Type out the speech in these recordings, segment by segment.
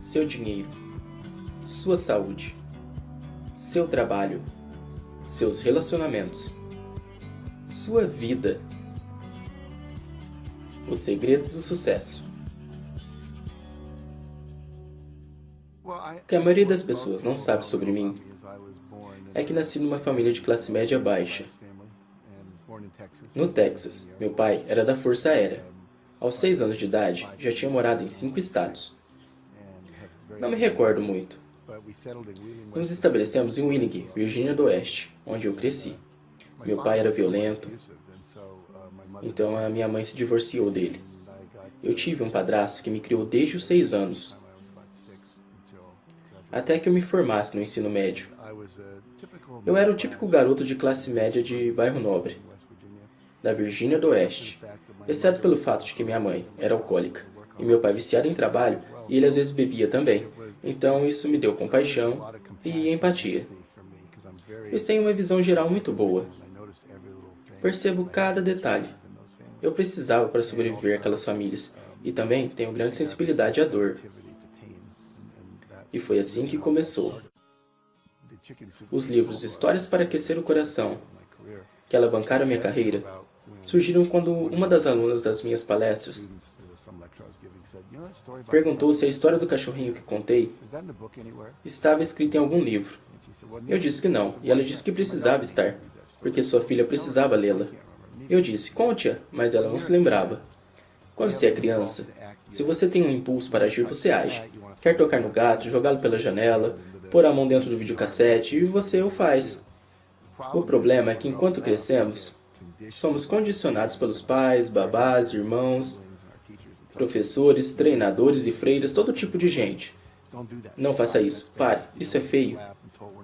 seu dinheiro, sua saúde, seu trabalho, seus relacionamentos, sua vida. O segredo do sucesso. O que a maioria das pessoas não sabe sobre mim é que nasci numa família de classe média baixa. No Texas, meu pai era da Força Aérea. Aos 6 anos de idade, já tinha morado em 5 estados. Não me recordo muito. Nos estabelecemos em Winning, Virgínia do Oeste, onde eu cresci. Meu pai era violento, então a minha mãe se divorciou dele. Eu tive um padrasto que me criou desde os 6 anos, até que eu me formasse no ensino médio. Eu era o típico garoto de classe média de bairro nobre, da Virgínia do Oeste, exceto pelo fato de que minha mãe era alcoólica e meu pai viciado em trabalho, e ele às vezes bebia também. Então isso me deu compaixão e empatia. Eu tenho uma visão geral muito boa. Percebo cada detalhe. Eu precisava para sobreviver àquelas famílias, e também tenho grande sensibilidade à dor. E foi assim que começou. Os livros Histórias para Aquecer o Coração, que alavancaram minha carreira, surgiram quando uma das alunas das minhas palestras perguntou se a história do cachorrinho que contei estava escrita em algum livro. Eu disse que não, e ela disse que precisava estar, porque sua filha precisava lê-la. Eu disse, conte-a, mas ela não se lembrava. Quando você é criança, se você tem um impulso para agir, você age. Quer tocar no gato, jogá-lo pela janela, pôr a mão dentro do videocassete, e você o faz. O problema é que enquanto crescemos, somos condicionados pelos pais, babás, irmãos, professores, treinadores e freiras, todo tipo de gente. Não faça isso. Pare. Isso é feio.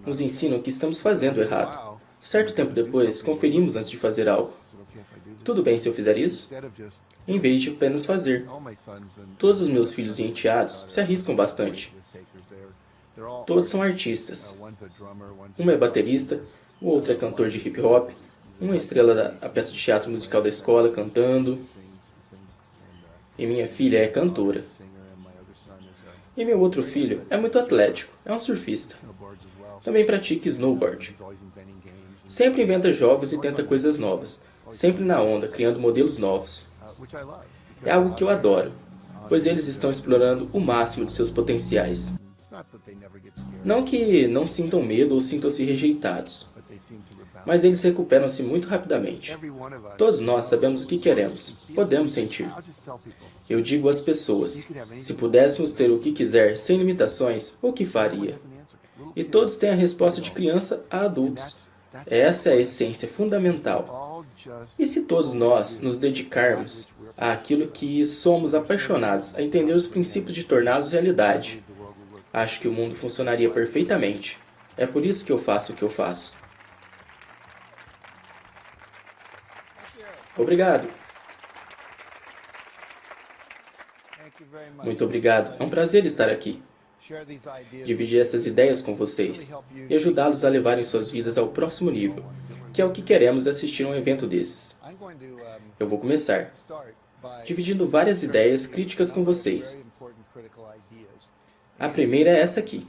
Nos ensinam que estamos fazendo errado. Certo tempo depois, conferimos antes de fazer algo. Tudo bem se eu fizer isso? Em vez de apenas fazer. Todos os meus filhos e enteados se arriscam bastante. Todos são artistas. Um é baterista, o outro é cantor de hip hop, uma estrela da peça de teatro musical da escola cantando, e minha filha é cantora. E meu outro filho é muito atlético, é um surfista. Também pratica snowboard. Sempre inventa jogos e tenta coisas novas, sempre na onda, criando modelos novos. É algo que eu adoro, pois eles estão explorando o máximo de seus potenciais. Não que não sintam medo ou sintam-se rejeitados, mas eles recuperam-se muito rapidamente. Todos nós sabemos o que queremos, podemos sentir. Eu digo às pessoas, se pudéssemos ter o que quiser sem limitações, o que faria? E todos têm a resposta de criança a adultos. Essa é a essência fundamental. E se todos nós nos dedicarmos àquilo que somos apaixonados, a entender os princípios de torná-los realidade, acho que o mundo funcionaria perfeitamente. É por isso que eu faço o que eu faço. Obrigado. Muito obrigado. É um prazer estar aqui. Dividir essas ideias com vocês e ajudá-los a levarem suas vidas ao próximo nível, que é o que queremos assistir a um evento desses. Eu vou começar dividindo várias ideias críticas com vocês. A primeira é essa aqui.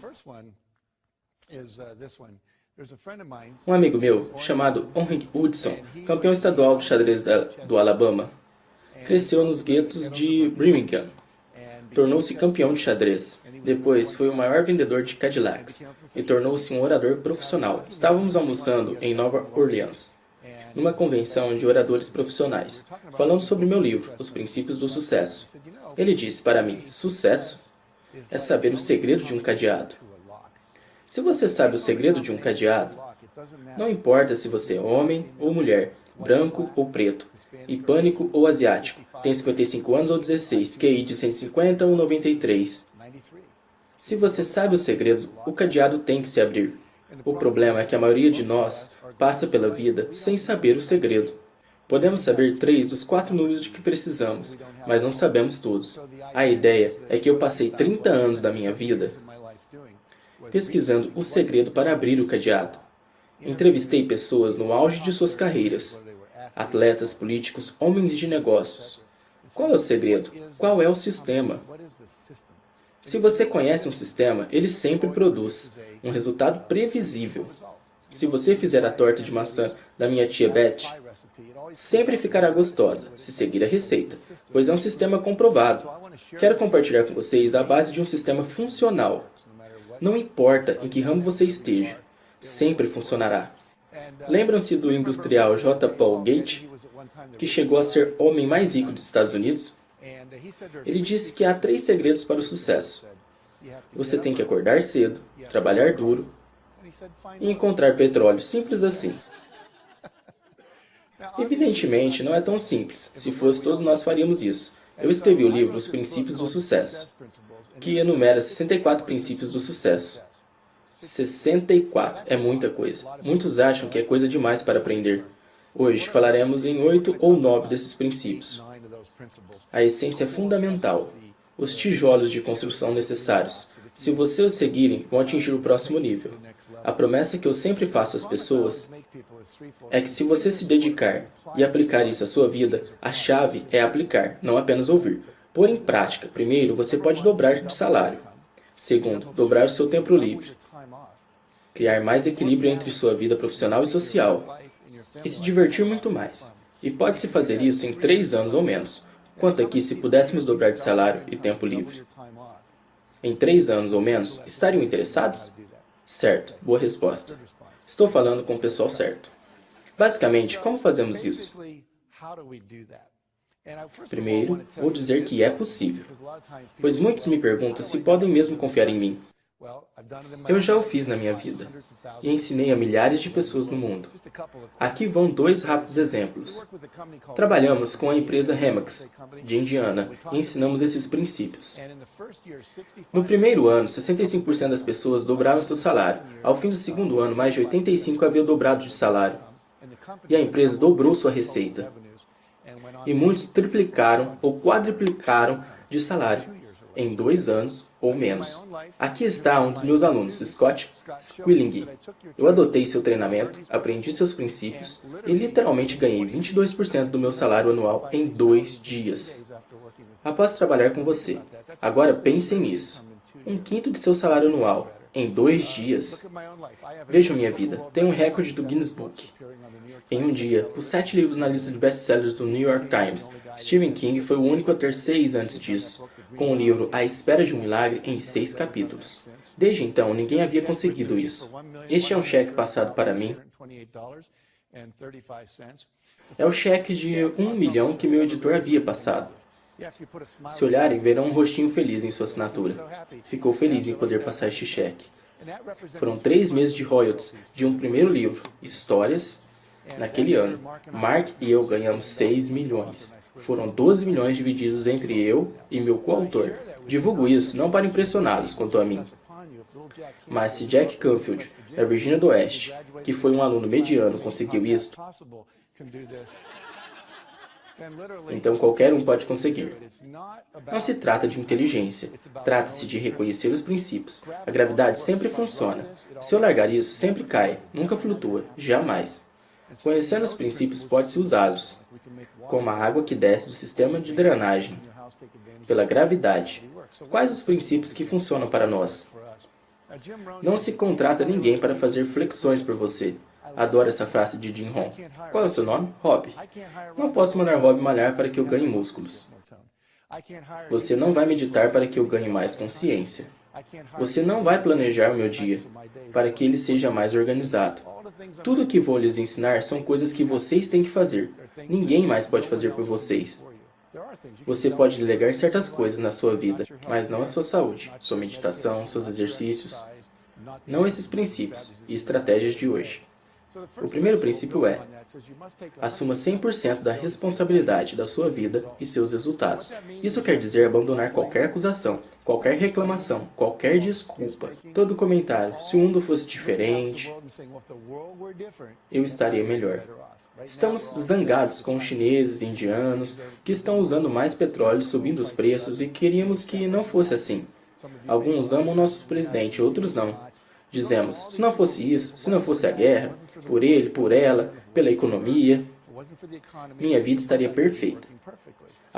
Um amigo meu, chamado Henry Woodson, campeão estadual de xadrez do Alabama, cresceu nos guetos de Birmingham. Tornou-se campeão de xadrez. Depois foi o maior vendedor de Cadillacs e tornou-se um orador profissional. Estávamos almoçando em Nova Orleans, numa convenção de oradores profissionais, falando sobre meu livro, Os Princípios do Sucesso. Ele disse para mim, sucesso é saber o segredo de um cadeado. Se você sabe o segredo de um cadeado, não importa se você é homem ou mulher, branco ou preto, hispânico ou asiático, tem 55 anos ou 16, QI de 150 ou 93. Se você sabe o segredo, o cadeado tem que se abrir. O problema é que a maioria de nós passa pela vida sem saber o segredo. Podemos saber 3 dos 4 números de que precisamos, mas não sabemos todos. A ideia é que eu passei 30 anos da minha vida pesquisando o segredo para abrir o cadeado. Entrevistei pessoas no auge de suas carreiras, atletas, políticos, homens de negócios. Qual é o segredo? Qual é o sistema? Se você conhece um sistema, ele sempre produz um resultado previsível. Se você fizer a torta de maçã da minha tia Beth, sempre ficará gostosa, se seguir a receita, pois é um sistema comprovado. Quero compartilhar com vocês a base de um sistema funcional. Não importa em que ramo você esteja, sempre funcionará. Lembram-se do industrial J. Paul Gates, que chegou a ser o homem mais rico dos Estados Unidos? Ele disse que há 3 segredos para o sucesso. Você tem que acordar cedo, trabalhar duro e encontrar petróleo. Simples assim. Evidentemente, não é tão simples. Se fosse, todos nós faríamos isso. Eu escrevi o livro Os Princípios do Sucesso, que enumera 64 princípios do sucesso. 64 é muita coisa. Muitos acham que é coisa demais para aprender. Hoje falaremos em 8 ou 9 desses princípios. A essência é fundamental. Os tijolos de construção necessários. Se você os seguirem, vão atingir o próximo nível. A promessa que eu sempre faço às pessoas é que se você se dedicar e aplicar isso à sua vida, a chave é aplicar, não apenas ouvir. Pôr em prática. Primeiro, você pode dobrar de salário. Segundo, dobrar o seu tempo livre. Criar mais equilíbrio entre sua vida profissional e social. E se divertir muito mais. E pode-se fazer isso em 3 anos ou menos. Quanto aqui se pudéssemos dobrar de salário e tempo livre? Em 3 anos ou menos, estariam interessados? Certo, boa resposta. Estou falando com o pessoal certo. Basicamente, como fazemos isso? Primeiro, vou dizer que é possível, pois muitos me perguntam se podem mesmo confiar em mim. Eu já o fiz na minha vida, e ensinei a milhares de pessoas no mundo. Aqui vão 2 rápidos exemplos. Trabalhamos com a empresa Remax, de Indiana, e ensinamos esses princípios. No primeiro ano, 65% das pessoas dobraram seu salário. Ao fim do segundo ano, mais de 85% haviam dobrado de salário. E a empresa dobrou sua receita. E muitos triplicaram ou quadriplicaram de salário em 2 anos ou menos. Aqui está um dos meus alunos, Scott Squilling. Eu adotei seu treinamento, aprendi seus princípios e literalmente ganhei 22% do meu salário anual em 2 dias. Após trabalhar com você, agora pensem nisso. 1/5 de seu salário anual em 2 dias. Vejam minha vida, tenho um recorde do Guinness Book. Em um dia, os 7 livros na lista de best-sellers do New York Times. Stephen King foi o único a ter 6 antes disso, com o livro A Espera de um Milagre em 6 capítulos. Desde então, ninguém havia conseguido isso. Este é um cheque passado para mim. É o cheque de 1 milhão que meu editor havia passado. Se olharem, verão um rostinho feliz em sua assinatura. Ficou feliz em poder passar este cheque. Foram 3 meses de royalties de um primeiro livro, Histórias. Naquele ano, Mark e eu ganhamos 6 milhões. Foram 12 milhões divididos entre eu e meu coautor. Divulgo isso não para impressioná-los quanto a mim. Mas se Jack Canfield, da Virgínia do Oeste, que foi um aluno mediano, conseguiu isto, então qualquer um pode conseguir. Não se trata de inteligência. Trata-se de reconhecer os princípios. A gravidade sempre funciona. Se eu largar isso, sempre cai. Nunca flutua. Jamais. Conhecendo os princípios, pode-se usá-los, como a água que desce do sistema de drenagem, pela gravidade. Quais os princípios que funcionam para nós? Não se contrata ninguém para fazer flexões por você. Adoro essa frase de Jim Rohn. Qual é o seu nome? Rob. Não posso mandar Rob malhar para que eu ganhe músculos. Você não vai meditar para que eu ganhe mais consciência. Você não vai planejar o meu dia para que ele seja mais organizado. Tudo o que vou lhes ensinar são coisas que vocês têm que fazer. Ninguém mais pode fazer por vocês. Você pode delegar certas coisas na sua vida, mas não a sua saúde, sua meditação, seus exercícios. Não esses princípios e estratégias de hoje. O primeiro princípio é: assuma 100% da responsabilidade da sua vida e seus resultados. Isso quer dizer abandonar qualquer acusação, qualquer reclamação, qualquer desculpa, todo comentário. Se o mundo fosse diferente, eu estaria melhor. Estamos zangados com os chineses e indianos que estão usando mais petróleo, subindo os preços, e queríamos que não fosse assim. Alguns amam nosso presidente, outros não. Dizemos, se não fosse isso, se não fosse a guerra, por ele, por ela, pela economia, minha vida estaria perfeita.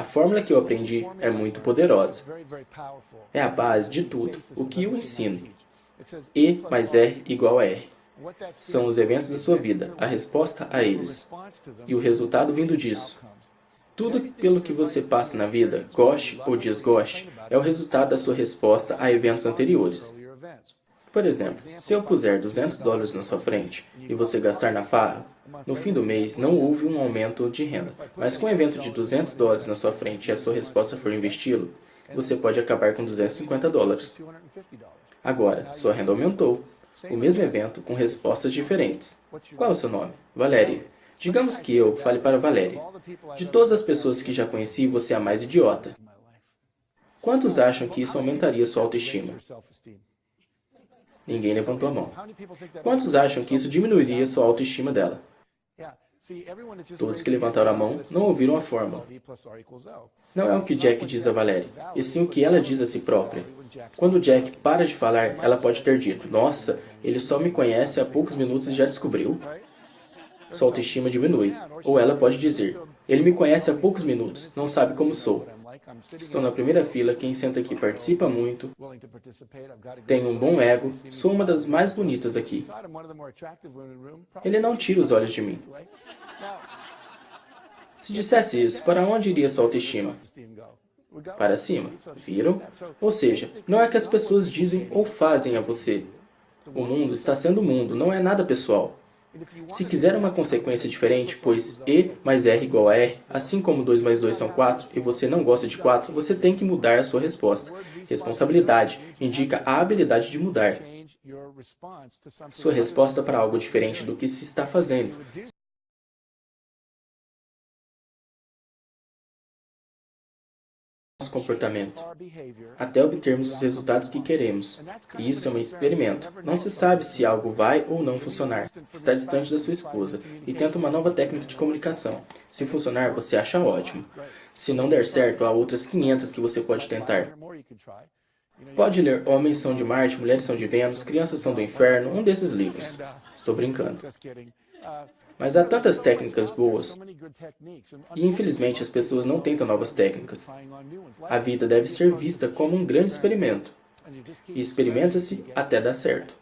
A fórmula que eu aprendi é muito poderosa. É a base de tudo o que eu ensino. E mais R igual a R. São os eventos da sua vida, a resposta a eles. E o resultado vindo disso. Tudo pelo que você passa na vida, goste ou desgoste, é o resultado da sua resposta a eventos anteriores. Por exemplo, se eu puser $200 na sua frente e você gastar na farra, no fim do mês não houve um aumento de renda. Mas com um evento de $200 na sua frente e a sua resposta for investi-lo, você pode acabar com $250. Agora, sua renda aumentou. O mesmo evento com respostas diferentes. Qual é o seu nome? Valéria. Digamos que eu fale para Valéria. De todas as pessoas que já conheci, você é a mais idiota. Quantos acham que isso aumentaria sua autoestima? Ninguém levantou a mão. Quantos acham que isso diminuiria sua autoestima dela? Todos que levantaram a mão não ouviram a fórmula. Não é o que Jack diz a Valéria, e sim o que ela diz a si própria. Quando Jack para de falar, ela pode ter dito, nossa, ele só me conhece há poucos minutos e já descobriu. Sua autoestima diminui. Ou ela pode dizer, ele me conhece há poucos minutos, não sabe como sou. Estou na primeira fila, quem senta aqui participa muito, tenho um bom ego, sou uma das mais bonitas aqui. Ele não tira os olhos de mim. Se dissesse isso, para onde iria sua autoestima? Para cima. Viram? Ou seja, não é que as pessoas dizem ou fazem a você. O mundo está sendo o mundo, não é nada pessoal. Se quiser uma consequência diferente, pois E mais R igual a R, assim como 2 mais 2 são 4, e você não gosta de 4, você tem que mudar a sua resposta. Responsabilidade indica a habilidade de mudar sua resposta para algo diferente do que se está fazendo. Comportamento, até obtermos os resultados que queremos. E isso é um experimento. Não se sabe se algo vai ou não funcionar. Está distante da sua esposa e tenta uma nova técnica de comunicação. Se funcionar, você acha ótimo. Se não der certo, há outras 500 que você pode tentar. Pode ler Homens são de Marte, Mulheres são de Vênus, Crianças são do Inferno, um desses livros. Estou brincando. Mas há tantas técnicas boas e, infelizmente, as pessoas não tentam novas técnicas. A vida deve ser vista como um grande experimento. E experimenta-se até dar certo.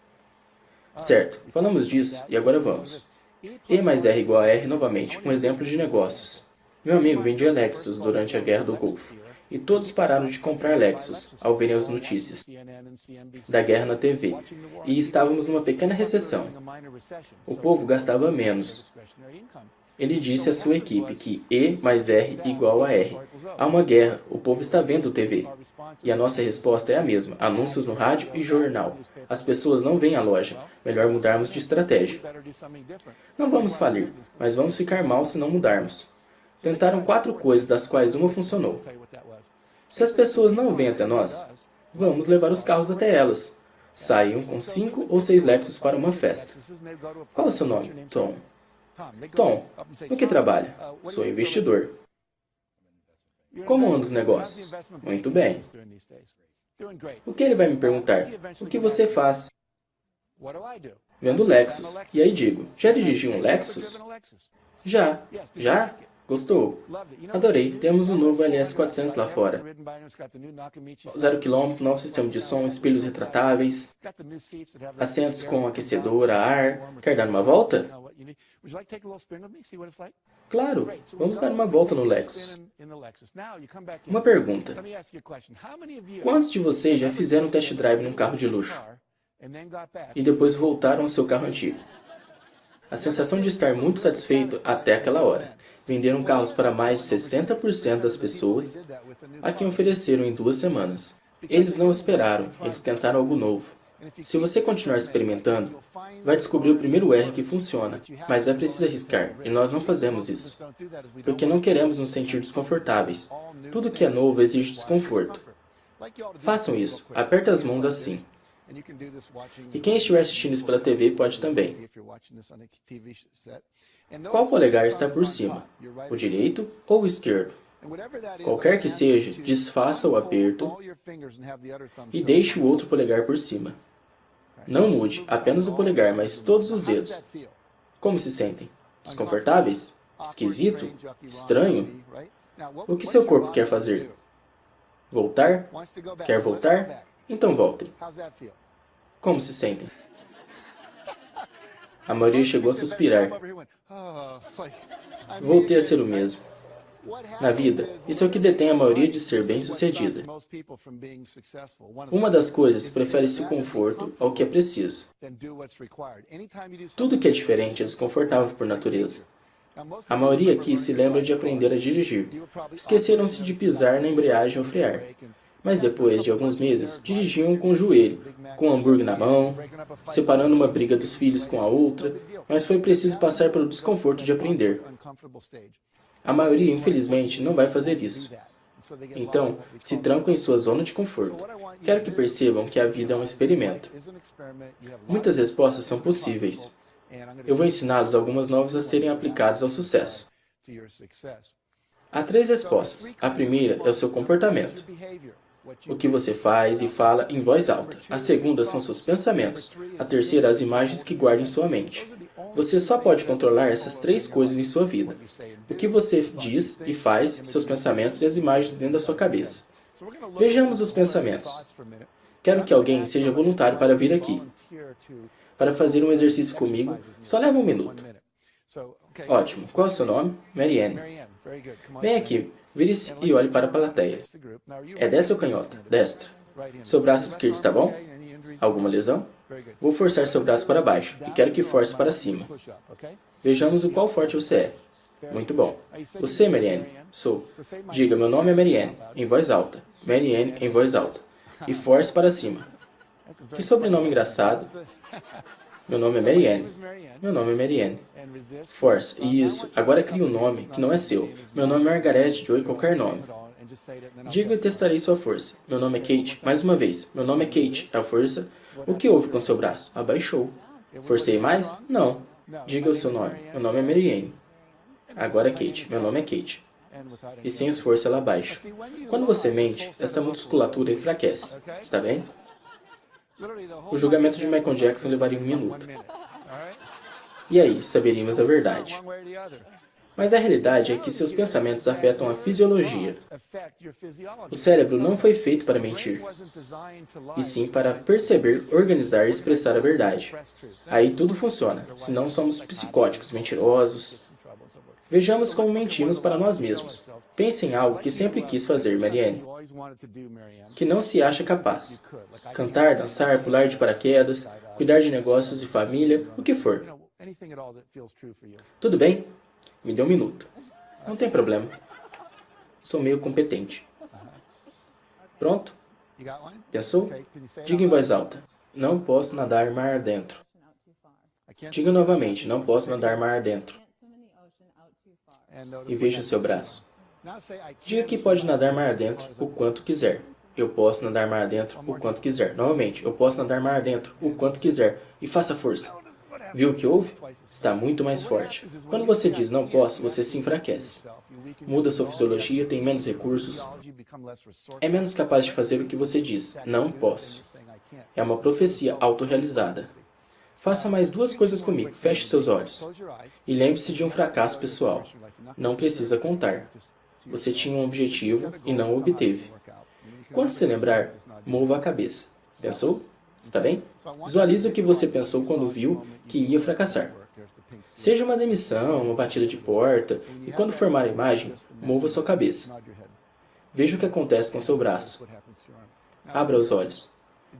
Certo, falamos disso e agora vamos. E mais R igual a R novamente, um exemplo de negócios. Meu amigo vendia Lexus durante a Guerra do Golfo. E todos pararam de comprar Lexus ao verem as notícias da guerra na TV. E estávamos numa pequena recessão. O povo gastava menos. Ele disse à sua equipe que E mais R igual a R. Há uma guerra, o povo está vendo TV. E a nossa resposta é a mesma, anúncios no rádio e jornal. As pessoas não vêm à loja, melhor mudarmos de estratégia. Não vamos falir, mas vamos ficar mal se não mudarmos. Tentaram 4 coisas, das quais uma funcionou. Se as pessoas não vêm até nós, vamos levar os carros até elas. Saíam com 5 ou 6 Lexus para uma festa. Qual é o seu nome? Tom. Tom, no que trabalha? Sou investidor. Como andam os negócios? Muito bem. O que ele vai me perguntar? O que você faz? Vendo Lexus. E aí digo, já dirigiu um Lexus? Já. Já? Gostou? Adorei. Temos um novo LS400 lá fora. 0 km, novo sistema de som, espelhos retratáveis, assentos com aquecedor a ar. Quer dar uma volta? Claro, vamos dar uma volta no Lexus. Uma pergunta. Quantos de vocês já fizeram um test drive num carro de luxo e depois voltaram ao seu carro antigo? A sensação de estar muito satisfeito até aquela hora. Venderam carros para mais de 60% das pessoas a quem ofereceram em 2 semanas. Eles não esperaram, eles tentaram algo novo. Se você continuar experimentando, vai descobrir o primeiro R que funciona, mas é preciso arriscar, e nós não fazemos isso. Porque não queremos nos sentir desconfortáveis. Tudo que é novo exige desconforto. Façam isso, aperta as mãos assim. E quem estiver assistindo isso pela TV pode também. Qual polegar está por cima? O direito ou o esquerdo? Qualquer que seja, desfaça o aperto e deixe o outro polegar por cima. Não mude apenas o polegar, mas todos os dedos. Como se sentem? Desconfortáveis? Esquisito? Estranho? O que seu corpo quer fazer? Voltar? Quer voltar? Então voltem. Como se sentem? A maioria chegou a suspirar. Voltei a ser o mesmo. Na vida, isso é o que detém a maioria de ser bem-sucedida. Uma das coisas prefere-se o conforto ao que é preciso. Tudo que é diferente é desconfortável por natureza. A maioria aqui se lembra de aprender a dirigir. Esqueceram-se de pisar na embreagem ou frear. Mas depois de alguns meses, dirigiam com o joelho, com o hambúrguer na mão, separando uma briga dos filhos com a outra, mas foi preciso passar pelo desconforto de aprender. A maioria, infelizmente, não vai fazer isso. Então, se trancam em sua zona de conforto. Quero que percebam que a vida é um experimento. Muitas respostas são possíveis. Eu vou ensiná-los algumas novas a serem aplicadas ao sucesso. Há 3 respostas. A primeira é o seu comportamento. O que você faz e fala em voz alta. A segunda são seus pensamentos. A terceira, as imagens que guarda em sua mente. Você só pode controlar essas 3 coisas em sua vida. O que você diz e faz, seus pensamentos e as imagens dentro da sua cabeça. Vejamos os pensamentos. Quero que alguém seja voluntário para vir aqui. Para fazer um exercício comigo, só leva 1 minuto. Ótimo. Qual é o seu nome? Marianne. Vem aqui, vire-se e olhe para a plateia. É destra ou canhota? Destra. Seu braço esquerdo está bom? Alguma lesão? Vou forçar seu braço para baixo e quero que force para cima. Vejamos o qual forte você é. Muito bom. Você, Marianne? Sou. Diga, meu nome é Marianne, em voz alta. Marianne, em voz alta. E force para cima. Que sobrenome engraçado. Meu nome é Marianne. Meu nome é Marianne. Force. Isso. Agora crie um nome que não é seu. Meu nome é Margaret Joy, qualquer nome. Diga e testarei sua força. Meu nome é Kate. Mais uma vez. Meu nome é Kate. A força. O que houve com seu braço? Abaixou. Forcei mais? Não. Diga o seu nome. Meu nome é Marianne. Agora Kate. Meu nome é Kate. E sem esforço ela abaixa. Quando você mente, esta musculatura enfraquece. Está bem? O julgamento de Michael Jackson levaria 1 minuto. E aí, saberíamos a verdade. Mas a realidade é que seus pensamentos afetam a fisiologia. O cérebro não foi feito para mentir, e sim para perceber, organizar e expressar a verdade. Aí tudo funciona, senão somos psicóticos, mentirosos. Vejamos como mentimos para nós mesmos. Pense em algo que sempre quis fazer, Marianne, que não se acha capaz. Cantar, dançar, pular de paraquedas, cuidar de negócios e família, o que for. Tudo bem? Me dê 1 minuto. Não tem problema. Sou meio competente. Pronto? Pensou? Diga em voz alta. Não posso nadar mar adentro. Diga novamente. Não posso nadar mar adentro. E veja o seu braço. Diga que pode nadar mar adentro o quanto quiser. Eu posso nadar mar adentro o quanto quiser. Novamente. Eu posso nadar mar adentro o quanto quiser. E faça força. Viu o que houve? Está muito mais forte. Quando você diz não posso, você se enfraquece. Muda sua fisiologia, tem menos recursos. É menos capaz de fazer o que você diz. Não posso. É uma profecia autorrealizada. Faça mais 2 coisas comigo. Feche seus olhos. E lembre-se de um fracasso pessoal. Não precisa contar. Você tinha um objetivo e não o obteve. Quando se lembrar, mova a cabeça. Pensou? Está bem? Visualize o que você pensou quando viu que ia fracassar. Seja uma demissão, uma batida de porta, e quando formar a imagem, mova sua cabeça. Veja o que acontece com seu braço. Abra os olhos.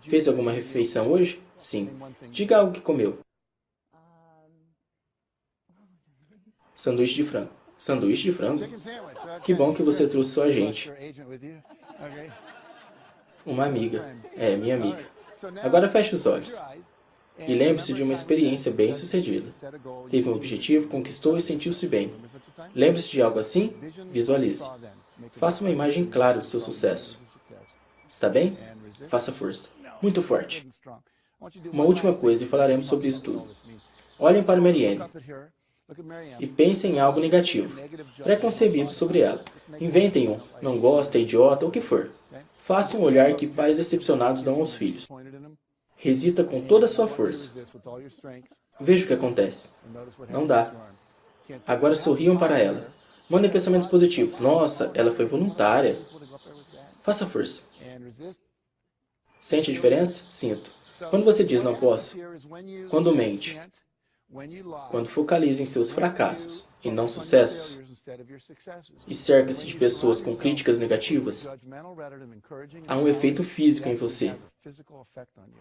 Fez alguma refeição hoje? Sim. Diga algo que comeu. Sanduíche de frango. Sanduíche de frango? Que bom que você trouxe sua agente. Uma amiga. É, minha amiga. Agora feche os olhos. E lembre-se de uma experiência bem-sucedida. Teve um objetivo, conquistou e sentiu-se bem. Lembre-se de algo assim? Visualize. Faça uma imagem clara do seu sucesso. Está bem? Faça força. Muito forte. Uma última coisa, e falaremos sobre isso tudo. Olhem para Marianne. E pensem em algo negativo, preconcebido sobre ela. Inventem um, não gosta, é idiota, ou o que for. Faça um olhar que pais decepcionados dão aos filhos. Resista com toda a sua força. Veja o que acontece. Não dá. Agora sorriam para ela. Mandem pensamentos positivos. Nossa, ela foi voluntária. Faça força. Sente a diferença? Sinto. Quando você diz não posso, quando mente, quando focaliza em seus fracassos e não sucessos, e cerca-se de pessoas com críticas negativas, há um efeito físico em você.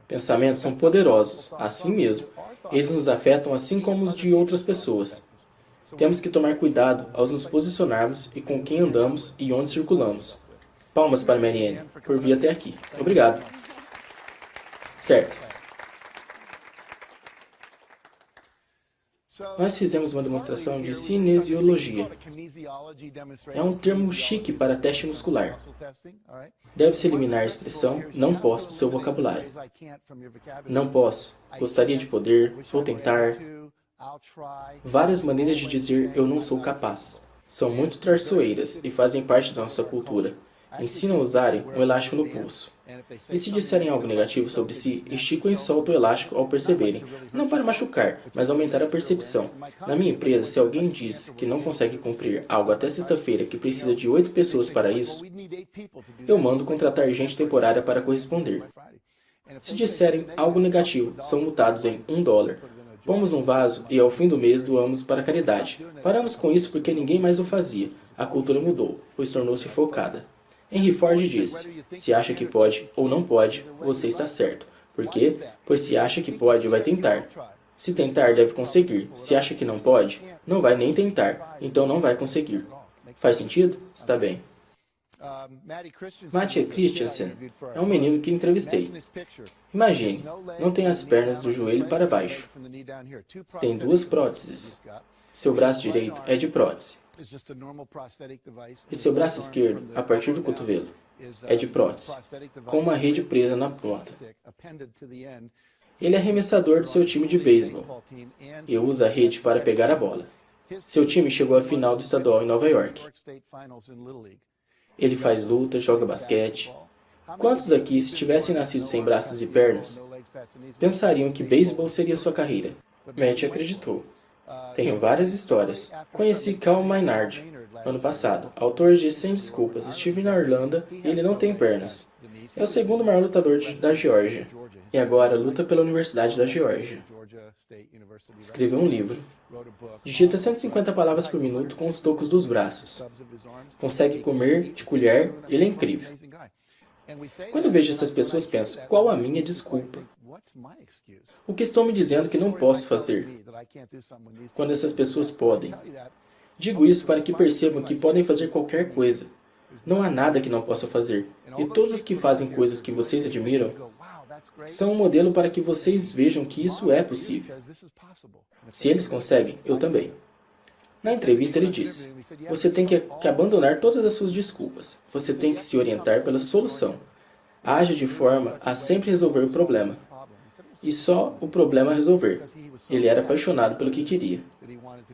Pensamentos são poderosos, assim mesmo. Eles nos afetam assim como os de outras pessoas. Temos que tomar cuidado ao nos posicionarmos e com quem andamos e onde circulamos. Palmas para Marianne, por vir até aqui. Obrigado. Certo. Nós fizemos uma demonstração de cinesiologia. É um termo chique para teste muscular. Deve-se eliminar a expressão não posso do seu vocabulário. Não posso, gostaria de poder, vou tentar. Várias maneiras de dizer eu não sou capaz. São muito traiçoeiras e fazem parte da nossa cultura. Ensinam a usarem um elástico no pulso. E se disserem algo negativo sobre si, esticam e soltam o elástico ao perceberem. Não para machucar, mas aumentar a percepção. Na minha empresa, se alguém diz que não consegue cumprir algo até sexta-feira que precisa de 8 pessoas para isso, eu mando contratar gente temporária para corresponder. Se disserem algo negativo, são multados em $1. Pomos num vaso e ao fim do mês doamos para a caridade. Paramos com isso porque ninguém mais o fazia. A cultura mudou, pois tornou-se focada. Henry Ford disse, se acha que pode ou não pode, você está certo. Por quê? Pois se acha que pode, vai tentar. Se tentar, deve conseguir. Se acha que não pode, não vai nem tentar. Então não vai conseguir. Faz sentido? Está bem. Matthew Christensen é um menino que entrevistei. Imagine, não tem as pernas do joelho para baixo. Tem 2 próteses. Seu braço direito é de prótese. E seu braço esquerdo, a partir do cotovelo, é de prótese, com uma rede presa na ponta. Ele é arremessador do seu time de beisebol e usa a rede para pegar a bola. Seu time chegou à final do estadual em Nova York. Ele faz luta, joga basquete. Quantos aqui, se tivessem nascido sem braços e pernas, pensariam que beisebol seria sua carreira? Matt acreditou. Tenho várias histórias. Conheci Cal Maynard ano passado, autor de Sem Desculpas. Estive na Irlanda e ele não tem pernas. É o segundo maior lutador da Geórgia. E agora luta pela Universidade da Geórgia. Escreveu um livro. Digita 150 palavras por minuto com os tocos dos braços. Consegue comer de colher, ele é incrível. Quando vejo essas pessoas, penso, qual a minha desculpa? O que estão me dizendo que não posso fazer? Quando essas pessoas podem. Digo isso para que percebam que podem fazer qualquer coisa. Não há nada que não possa fazer. E todos os que fazem coisas que vocês admiram são um modelo para que vocês vejam que isso é possível. Se eles conseguem, eu também. Na entrevista ele disse, você tem que abandonar todas as suas desculpas. Você tem que se orientar pela solução. Haja de forma a sempre resolver o problema. E só o problema a resolver. Ele era apaixonado pelo que queria.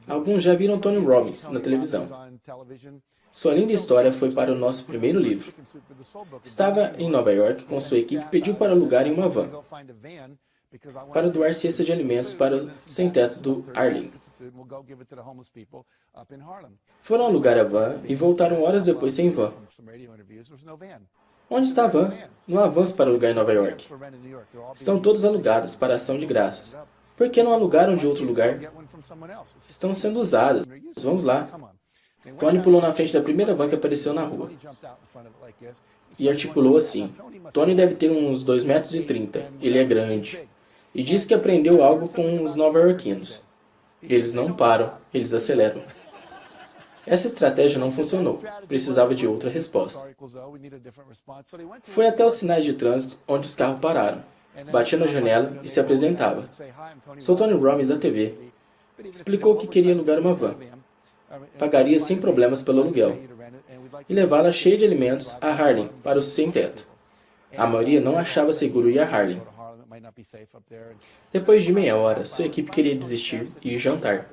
Alguns já viram Tony Robbins na televisão. Sua linda história foi para o nosso primeiro livro. Estava em Nova York com sua equipe e pediu para alugarem uma van para doar cesta de alimentos para o sem-teto do Harlem. Foram alugar a van e voltaram horas depois sem van. Onde está a van? Não há vans para alugar em Nova York. Estão todas alugadas para ação de graças. Por que não alugaram de outro lugar? Estão sendo usadas. Vamos lá. Tony pulou na frente da primeira van que apareceu na rua. E articulou assim. Tony deve ter uns 2,30 m. Ele é grande. E disse que aprendeu algo com os nova-iorquinos. Eles não param, eles aceleram. Essa estratégia não funcionou. Precisava de outra resposta. Foi até os sinais de trânsito onde os carros pararam. Batia na janela e se apresentava. Sou Tony Robbins da TV. Explicou que queria alugar uma van. Pagaria sem problemas pelo aluguel. E levá-la cheia de alimentos a Harlem para o sem-teto. A maioria não achava seguro ir a Harlem. Depois de meia hora, sua equipe queria desistir e ir jantar.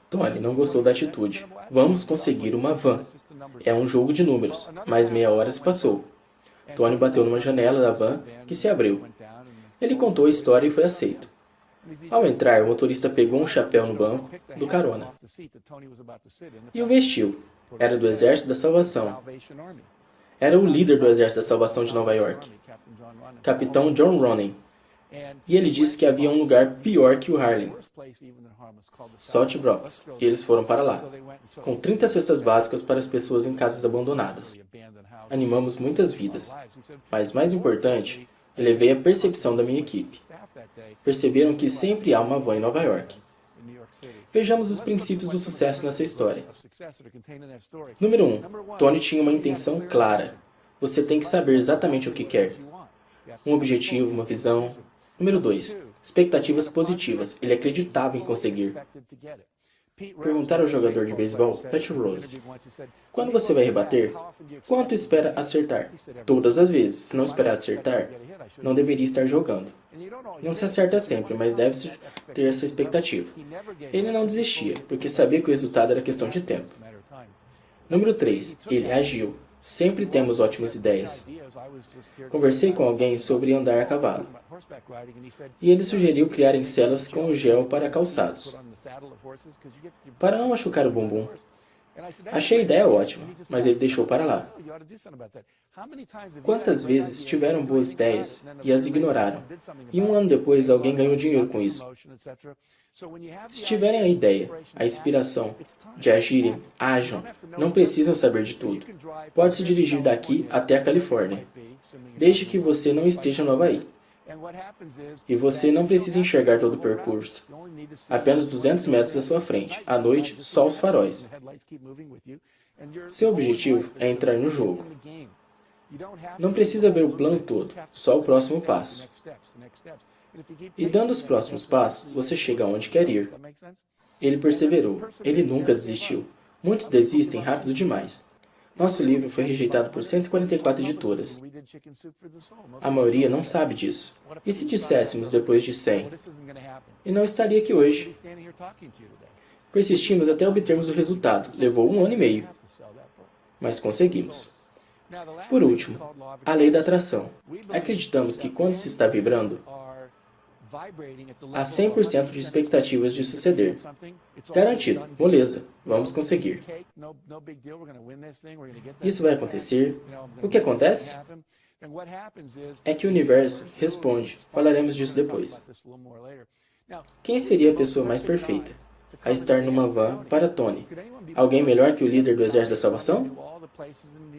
Tony não gostou da atitude. Vamos conseguir uma van. É um jogo de números, mas meia hora se passou. Tony bateu numa janela da van, que se abriu. Ele contou a história e foi aceito. Ao entrar, o motorista pegou um chapéu no banco do carona e o vestiu. Era do Exército da Salvação. Era o líder do Exército da Salvação de Nova York, Capitão John Ronan. E ele disse que havia um lugar pior que o Harlem, Salt Bronx, e eles foram para lá, com 30 cestas básicas para as pessoas em casas abandonadas. Animamos muitas vidas, mas mais importante, elevei a percepção da minha equipe. Perceberam que sempre há uma van em Nova York. Vejamos os princípios do sucesso nessa história. Número 1. Tony tinha uma intenção clara. Você tem que saber exatamente o que quer. Um objetivo, uma visão. Número 2. Expectativas positivas. Ele acreditava em conseguir. Perguntaram ao jogador de beisebol, Pat Rose, quando você vai rebater, quanto espera acertar? Todas as vezes. Se não esperar acertar, não deveria estar jogando. Não se acerta sempre, mas deve-se ter essa expectativa. Ele não desistia, porque sabia que o resultado era questão de tempo. Número 3. Ele agiu. Sempre temos ótimas ideias. Conversei com alguém sobre andar a cavalo. E ele sugeriu criarem celas com gel para calçados, para não machucar o bumbum. Achei a ideia ótima, mas ele deixou para lá. Quantas vezes tiveram boas ideias e as ignoraram, e um ano depois alguém ganhou dinheiro com isso? Se tiverem a ideia, a inspiração de agirem, ajam. Não precisam saber de tudo. Pode se dirigir daqui até a Califórnia, desde que você não esteja no Havaí. E você não precisa enxergar todo o percurso. Apenas 200 metros à sua frente. À noite, só os faróis. Seu objetivo é entrar no jogo. Não precisa ver o plano todo, só o próximo passo. E dando os próximos passos, você chega aonde quer ir. Ele perseverou. Ele nunca desistiu. Muitos desistem rápido demais. Nosso livro foi rejeitado por 144 editoras. A maioria não sabe disso. E se disséssemos depois de 100? E não estaria aqui hoje. Persistimos até obtermos o resultado. Levou 1 ano e meio. Mas conseguimos. Por último, a lei da atração. Acreditamos que quando se está vibrando, há 100% de expectativas de suceder. Garantido, moleza, vamos conseguir. Isso vai acontecer. O que acontece? É que o universo responde. Falaremos disso depois. Quem seria a pessoa mais perfeita a estar numa van para Tony? Alguém melhor que o líder do Exército da Salvação?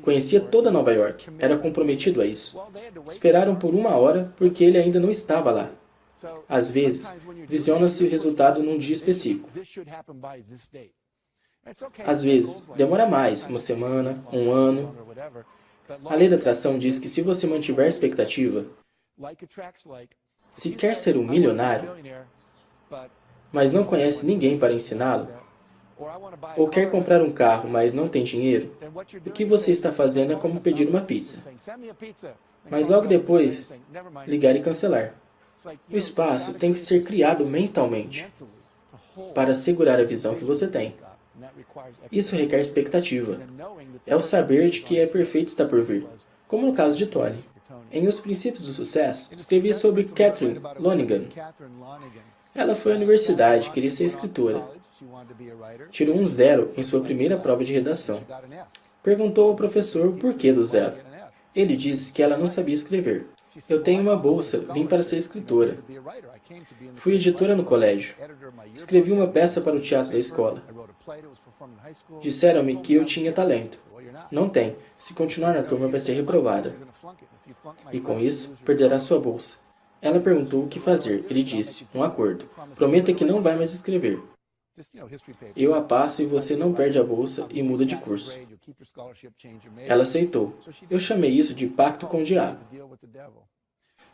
Conhecia toda Nova York. Era comprometido a isso. Esperaram por 1 hora porque ele ainda não estava lá. Às vezes, visiona-se o resultado num dia específico. Às vezes, demora mais, 1 semana, 1 ano. A lei da atração diz que se você mantiver a expectativa, se quer ser um milionário, mas não conhece ninguém para ensiná-lo, ou quer comprar um carro, mas não tem dinheiro, o que você está fazendo é como pedir uma pizza. Mas logo depois, ligar e cancelar. O espaço tem que ser criado mentalmente para segurar a visão que você tem. Isso requer expectativa. É o saber de que é perfeito está por vir, como no caso de Tony. Em Os Princípios do Sucesso, escrevi sobre Catherine Lonigan. Ela foi à universidade, queria ser escritora. Tirou um 0 em sua primeira prova de redação. Perguntou ao professor o porquê do 0. Ele disse que ela não sabia escrever. Eu tenho uma bolsa, vim para ser escritora. Fui editora no colégio. Escrevi uma peça para o teatro da escola. Disseram-me que eu tinha talento. Não tem. Se continuar na turma, vai ser reprovada. E com isso, perderá sua bolsa. Ela perguntou o que fazer. Ele disse, um acordo. Prometa que não vai mais escrever. Eu a passo e você não perde a bolsa e muda de curso. Ela aceitou. Eu chamei isso de pacto com o diabo.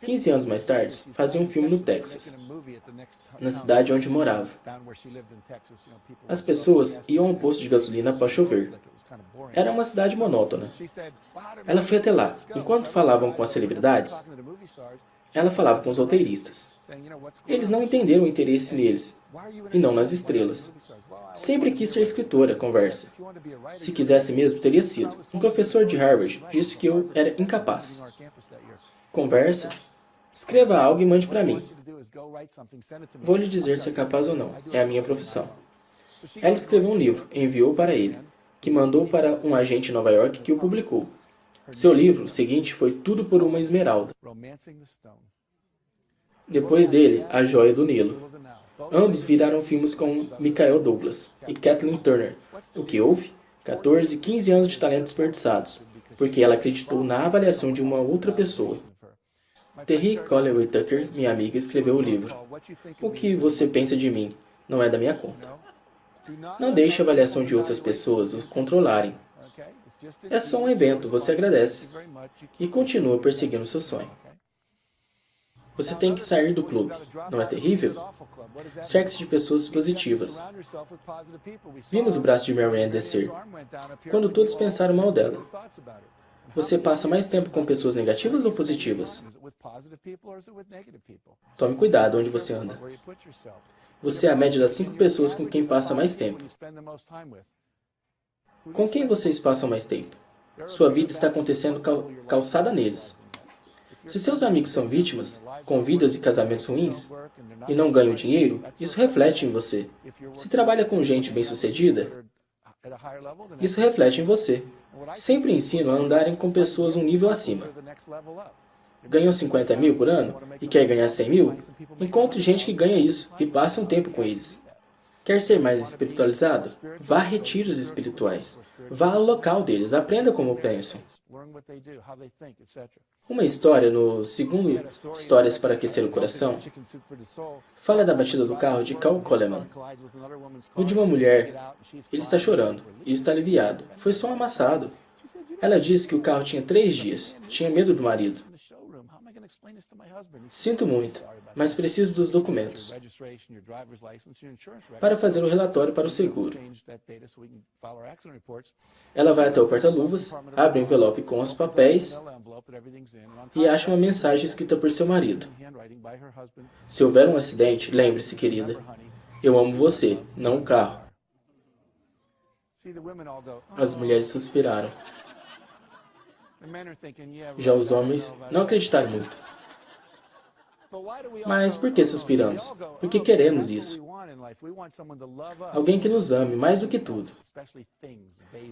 15 anos mais tarde, fazia um filme no Texas, na cidade onde morava. As pessoas iam ao posto de gasolina após chover. Era uma cidade monótona. Ela foi até lá. Enquanto falavam com as celebridades, ela falava com os roteiristas. Eles não entenderam o interesse neles, e não nas estrelas. Sempre quis ser escritora, conversa. Se quisesse mesmo, teria sido. Um professor de Harvard disse que eu era incapaz. Conversa. Escreva algo e mande para mim. Vou lhe dizer se é capaz ou não. É a minha profissão. Ela escreveu um livro, enviou para ele, que mandou para um agente em Nova York que o publicou. Seu livro seguinte foi Tudo por uma Esmeralda. Depois dele, A Joia do Nilo. Ambos viraram filmes com Michael Douglas e Kathleen Turner. O que houve? 14 e 15 anos de talento desperdiçados, porque ela acreditou na avaliação de uma outra pessoa. Terry Colloway Tucker, minha amiga, escreveu o livro. O que você pensa de mim não é da minha conta. Não deixe a avaliação de outras pessoas o controlarem. É só um evento, você agradece e continua perseguindo seu sonho. Você tem que sair do clube, não é terrível? Cerque-se de pessoas positivas. Vimos o braço de Marianne descer, quando todos pensaram mal dela. Você passa mais tempo com pessoas negativas ou positivas? Tome cuidado onde você anda. Você é a média das 5 pessoas com quem passa mais tempo. Com quem vocês passam mais tempo? Sua vida está acontecendo calçada neles. Se seus amigos são vítimas, com vidas e casamentos ruins, e não ganham dinheiro, isso reflete em você. Se trabalha com gente bem-sucedida, isso reflete em você. Sempre ensino a andarem com pessoas um nível acima. Ganham 50 mil por ano e quer ganhar 100 mil? Encontre gente que ganha isso e passe um tempo com eles. Quer ser mais espiritualizado? Vá a retiros espirituais. Vá ao local deles, aprenda como pensam. Uma história no segundo Histórias para Aquecer o Coração fala da batida do carro de Cal Coleman. O de uma mulher, ele está chorando e está aliviado. Foi só um amassado. Ela disse que o carro tinha 3 dias. Tinha medo do marido. Sinto muito, mas preciso dos documentos para fazer o relatório para o seguro. Ela vai até o porta-luvas, abre o envelope com os papéis e acha uma mensagem escrita por seu marido. Se houver um acidente, lembre-se, querida, eu amo você, não o carro. As mulheres suspiraram. Já os homens não acreditaram muito. Mas por que suspiramos? Porque queremos isso. Alguém que nos ame mais do que tudo.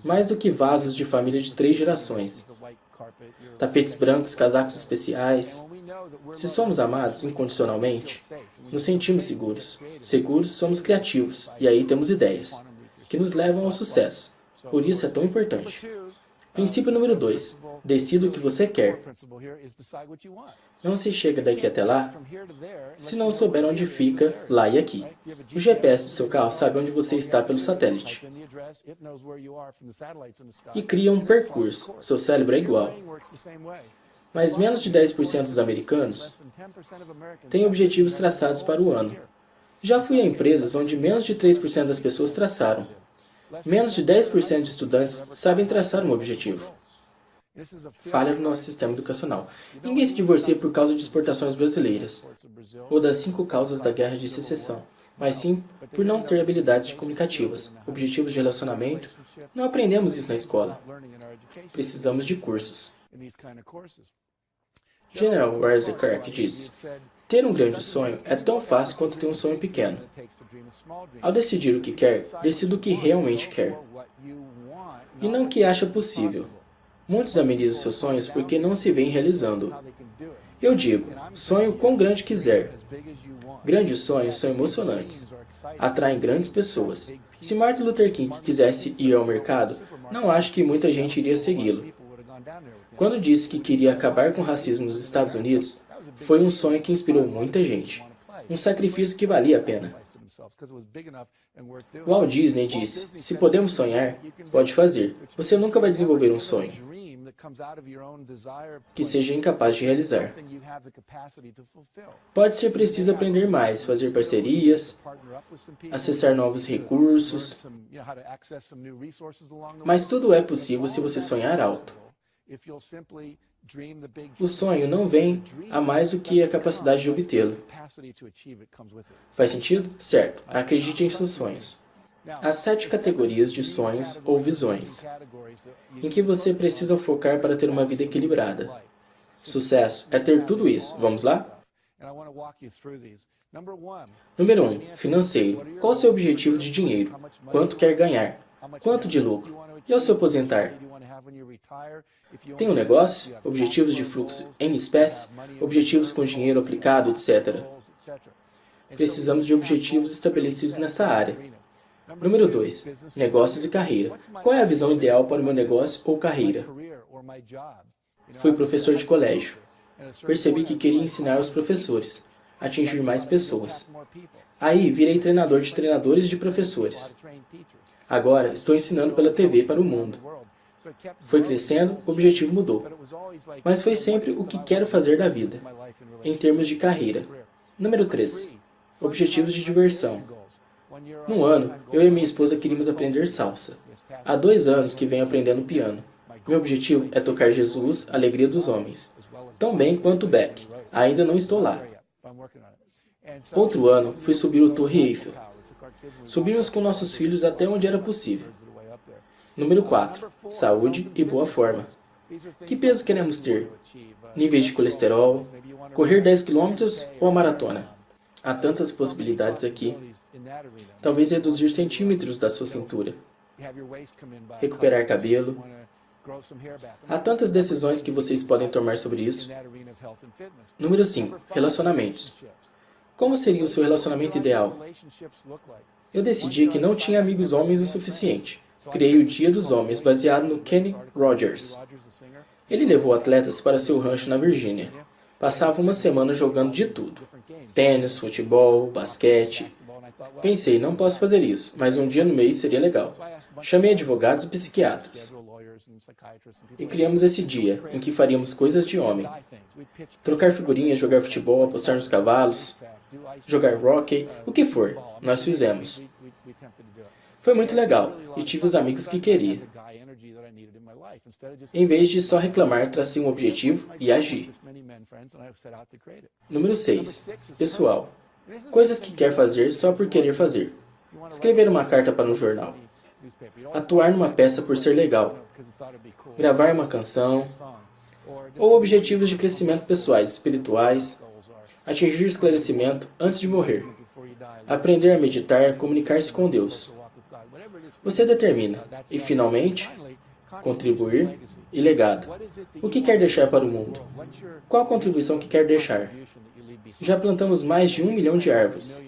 Mais do que vasos de família de 3 gerações. Tapetes brancos, casacos especiais. Se somos amados incondicionalmente, nos sentimos seguros. Seguros, somos criativos. E aí temos ideias, que nos levam ao sucesso. Por isso é tão importante. Princípio número 2. Decida o que você quer. Não se chega daqui até lá se não souber onde fica lá e aqui. O GPS do seu carro sabe onde você está pelo satélite. E cria um percurso. Seu cérebro é igual. Mas menos de 10% dos americanos têm objetivos traçados para o ano. Já fui a empresas onde menos de 3% das pessoas traçaram. Menos de 10% de estudantes sabem traçar um objetivo. Falha no nosso sistema educacional. Ninguém se divorcia por causa de exportações brasileiras, ou das 5 causas da guerra de secessão, mas sim por não ter habilidades comunicativas, objetivos de relacionamento. Não aprendemos isso na escola. Precisamos de cursos. General Wisecrack disse: ter um grande sonho é tão fácil quanto ter um sonho pequeno. Ao decidir o que quer, decida o que realmente quer, e não o que acha possível. Muitos amenizam seus sonhos porque não se veem realizando. Eu digo, sonhe o quão grande quiser. Grandes sonhos são emocionantes. Atraem grandes pessoas. Se Martin Luther King quisesse ir ao mercado, não acho que muita gente iria segui-lo. Quando disse que queria acabar com o racismo nos Estados Unidos, foi um sonho que inspirou muita gente. Um sacrifício que valia a pena. Walt Disney disse, se podemos sonhar, pode fazer. Você nunca vai desenvolver um sonho que seja incapaz de realizar. Pode ser preciso aprender mais, fazer parcerias, acessar novos recursos, mas tudo é possível se você sonhar alto. O sonho não vem a mais do que a capacidade de obtê-lo. Faz sentido? Certo. Acredite em seus sonhos. Há 7 categorias de sonhos ou visões, em que você precisa focar para ter uma vida equilibrada. Sucesso é ter tudo isso. Vamos lá? Número 1. Financeiro. Qual o seu objetivo de dinheiro? Quanto quer ganhar? Quanto de lucro? E ao se aposentar? Tem um negócio? Objetivos de fluxo em espécie? Objetivos com dinheiro aplicado, etc. Precisamos de objetivos estabelecidos nessa área. Número 2. Negócios e carreira. Qual é a visão ideal para o meu negócio ou carreira? Fui professor de colégio. Percebi que queria ensinar os professores, atingir mais pessoas. Aí, virei treinador de treinadores e de professores. Agora, estou ensinando pela TV para o mundo. Foi crescendo, o objetivo mudou. Mas foi sempre o que quero fazer da vida, em termos de carreira. Número 3. Objetivos de diversão. Num ano, eu e minha esposa queríamos aprender salsa. Há 2 anos que venho aprendendo piano. Meu objetivo é tocar Jesus, a alegria dos homens. Tão bem quanto Beck. Ainda não estou lá. Outro ano, fui subir o Torre Eiffel. Subimos com nossos filhos até onde era possível. Número 4. Saúde e boa forma. Que peso queremos ter? Níveis de colesterol? Correr 10 km ou a maratona? Há tantas possibilidades aqui. Talvez reduzir centímetros da sua cintura. Recuperar cabelo. Há tantas decisões que vocês podem tomar sobre isso. Número 5. Relacionamentos. Como seria o seu relacionamento ideal? Eu decidi que não tinha amigos homens o suficiente. Criei o Dia dos Homens, baseado no Kenny Rogers. Ele levou atletas para seu rancho na Virgínia. Passava uma semana jogando de tudo. Tênis, futebol, basquete. Pensei, não posso fazer isso, mas um dia no mês seria legal. Chamei advogados e psiquiatras. E criamos esse dia, em que faríamos coisas de homem. Trocar figurinhas, jogar futebol, apostar nos cavalos, jogar hóquei, o que for, nós fizemos. Foi muito legal, e tive os amigos que queria. Em vez de só reclamar, tracei um objetivo e agi. Número 6. Pessoal. Coisas que quer fazer só por querer fazer. Escrever uma carta para um jornal. Atuar numa peça por ser legal. Gravar uma canção. Ou objetivos de crescimento pessoais, espirituais. Atingir esclarecimento antes de morrer. Aprender a meditar, comunicar-se com Deus. Você determina. E, finalmente, contribuir e legado. O que quer deixar para o mundo? Qual a contribuição que quer deixar? Já plantamos mais de 1 milhão de árvores.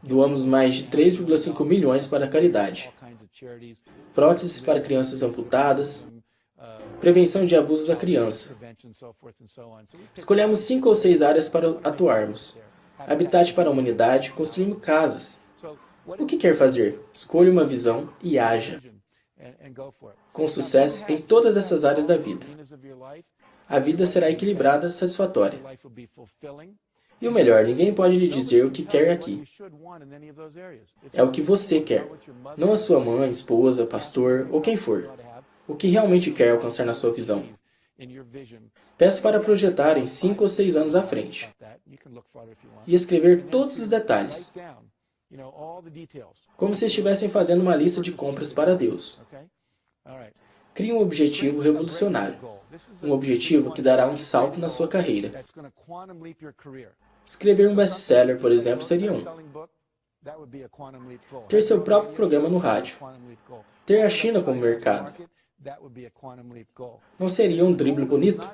Doamos mais de 3,5 milhões para a caridade. Próteses para crianças amputadas. Prevenção de abusos à criança. Escolhemos 5 ou 6 áreas para atuarmos. Habitat para a humanidade, construindo casas. O que quer fazer? Escolha uma visão e haja. Com sucesso em todas essas áreas da vida. A vida será equilibrada, satisfatória. E o melhor, ninguém pode lhe dizer o que quer aqui. É o que você quer. Não a sua mãe, esposa, pastor ou quem for. O que realmente quer alcançar na sua visão. Peço para projetar em 5 ou 6 anos à frente. E escrever todos os detalhes. Como se estivessem fazendo uma lista de compras para Deus. Crie um objetivo revolucionário. Um objetivo que dará um salto na sua carreira. Escrever um best-seller, por exemplo, seria um. Ter seu próprio programa no rádio. Ter a China como mercado. Não seria um drible bonito?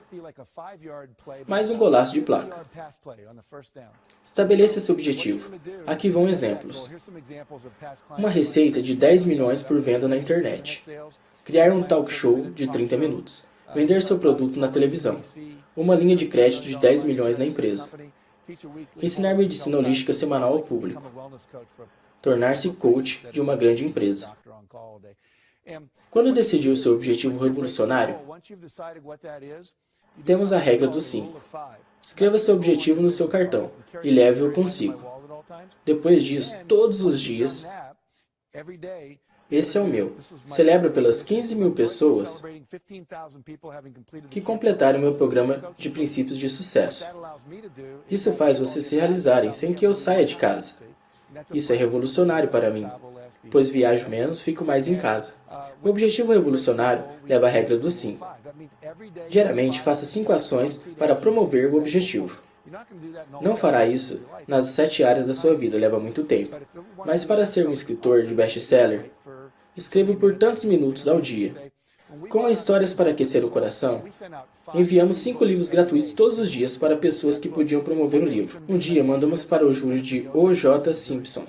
Mais um golaço de placa. Estabeleça seu objetivo. Aqui vão exemplos. Uma receita de 10 milhões por venda na internet. Criar um talk show de 30 minutos. Vender seu produto na televisão. Uma linha de crédito de 10 milhões na empresa. Ensinar medicina holística semanal ao público. Tornar-se coach de uma grande empresa. Quando decidiu seu objetivo revolucionário, temos a regra dos 5. Escreva seu objetivo no seu cartão e leve-o consigo. Depois disso, todos os dias, esse é o meu. Celebro pelas 15 mil pessoas que completaram meu programa de princípios de sucesso. Isso faz vocês se realizarem sem que eu saia de casa. Isso é revolucionário para mim, pois viajo menos, fico mais em casa. O objetivo revolucionário leva a regra dos 5. Diariamente, faça 5 ações para promover o objetivo. Não fará isso nas 7 áreas da sua vida, leva muito tempo. Mas para ser um escritor de best-seller, escreva por tantos minutos ao dia. Com Histórias para Aquecer o Coração, enviamos 5 livros gratuitos todos os dias para pessoas que podiam promover o livro. Um dia, mandamos para o júri de O.J. Simpson,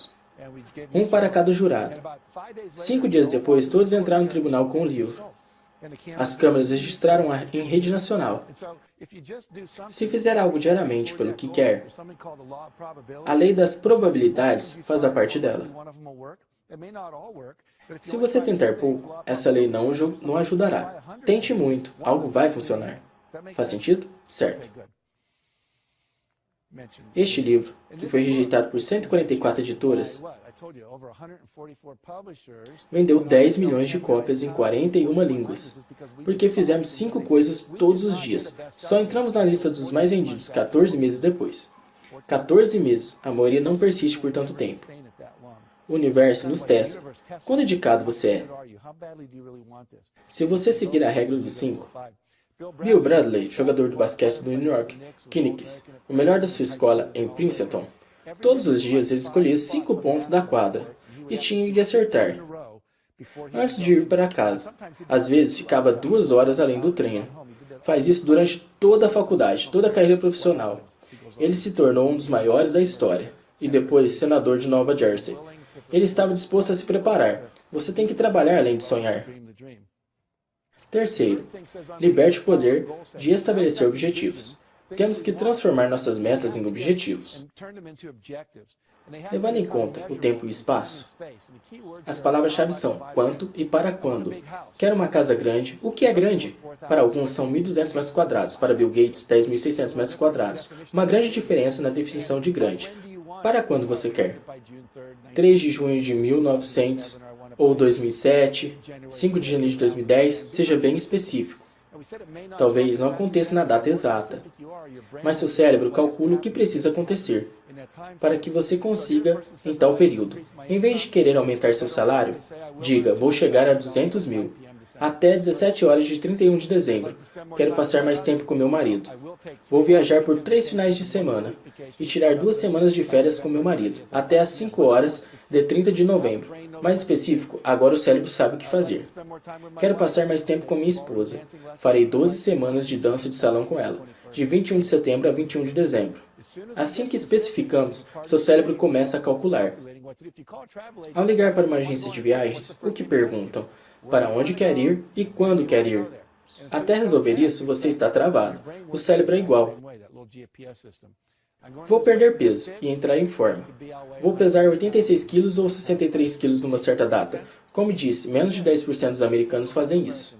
um para cada jurado. 5 dias depois, todos entraram no tribunal com o livro. As câmeras registraram em rede nacional. Se fizer algo diariamente pelo que quer, a lei das probabilidades faz a parte dela. Se você tentar pouco, essa lei não ajudará. Tente muito, algo vai funcionar. Faz sentido? Certo. Este livro, que foi rejeitado por 144 editoras, vendeu 10 milhões de cópias em 41 línguas, porque fizemos 5 coisas todos os dias. Só entramos na lista dos mais vendidos 14 meses depois. 14 meses, a maioria não persiste por tanto tempo. O universo nos testa. Quão dedicado você é? Se você seguir a regra dos 5, Bill Bradley, jogador de basquete do New York Knicks, o melhor da sua escola em Princeton, todos os dias ele escolhia 5 pontos da quadra e tinha de acertar antes de ir para casa. Às vezes ficava 2 horas além do treino. Faz isso durante toda a faculdade, toda a carreira profissional. Ele se tornou um dos maiores da história e depois senador de Nova Jersey. Ele estava disposto a se preparar. Você tem que trabalhar além de sonhar. Terceiro, liberte o poder de estabelecer objetivos. Temos que transformar nossas metas em objetivos. Levando em conta o tempo e o espaço, as palavras-chave são quanto e para quando. Quero uma casa grande. O que é grande? Para alguns são 1.200 metros quadrados, para Bill Gates, 10.600 metros quadrados. Uma grande diferença na definição de grande. Para quando você quer? 3 de junho de 1900 ou 2007, 5 de janeiro de 2010, seja bem específico. Talvez não aconteça na data exata, mas seu cérebro calcula o que precisa acontecer para que você consiga em tal período. Em vez de querer aumentar seu salário, diga, vou chegar a 200 mil. Até 17 horas de 31 de dezembro. Quero passar mais tempo com meu marido. Vou viajar por 3 finais de semana e tirar 2 semanas de férias com meu marido. Até às 5 horas de 30 de novembro. Mais específico, agora o cérebro sabe o que fazer. Quero passar mais tempo com minha esposa. Farei 12 semanas de dança de salão com ela, de 21 de setembro a 21 de dezembro. Assim que especificamos, seu cérebro começa a calcular. Ao ligar para uma agência de viagens, o que perguntam? Para onde quer ir e quando quer ir. Até resolver isso, você está travado. O cérebro é igual. Vou perder peso e entrar em forma. Vou pesar 86 quilos ou 63 quilos numa certa data. Como disse, menos de 10% dos americanos fazem isso.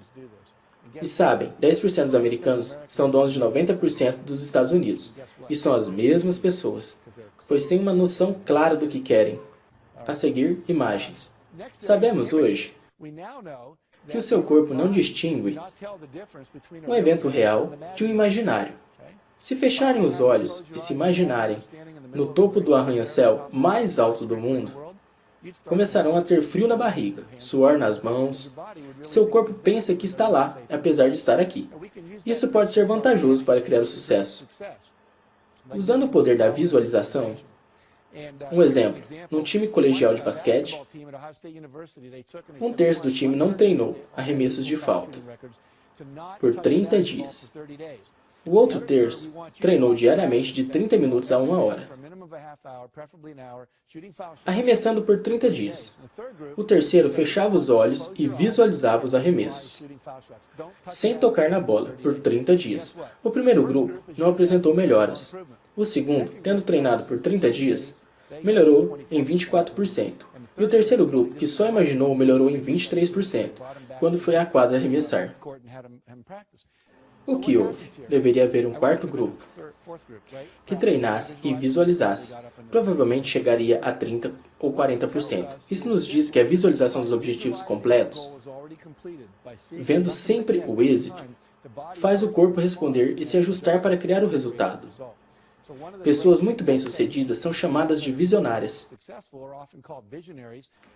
E sabem, 10% dos americanos são donos de 90% dos Estados Unidos. E são as mesmas pessoas, pois têm uma noção clara do que querem. A seguir, imagens. Sabemos hoje que o seu corpo não distingue um evento real de um imaginário. Se fecharem os olhos e se imaginarem no topo do arranha-céu mais alto do mundo, começarão a ter frio na barriga, suor nas mãos. Seu corpo pensa que está lá, apesar de estar aqui. Isso pode ser vantajoso para criar o sucesso. Usando o poder da visualização, um exemplo, num time colegial de basquete, 1/3 do time não treinou arremessos de falta por 30 dias. O outro terço treinou diariamente de 30 minutos a 1 hora, arremessando por 30 dias. O terceiro fechava os olhos e visualizava os arremessos, sem tocar na bola, por 30 dias. O primeiro grupo não apresentou melhoras. O segundo, tendo treinado por 30 dias, melhorou em 24%. E o terceiro grupo, que só imaginou, melhorou em 23%, quando foi à quadra arremessar. O que houve? Deveria haver um quarto grupo, que treinasse e visualizasse. Provavelmente chegaria a 30% ou 40%. Isso nos diz que a visualização dos objetivos completos, vendo sempre o êxito, faz o corpo responder e se ajustar para criar o resultado. Pessoas muito bem-sucedidas são chamadas de visionárias.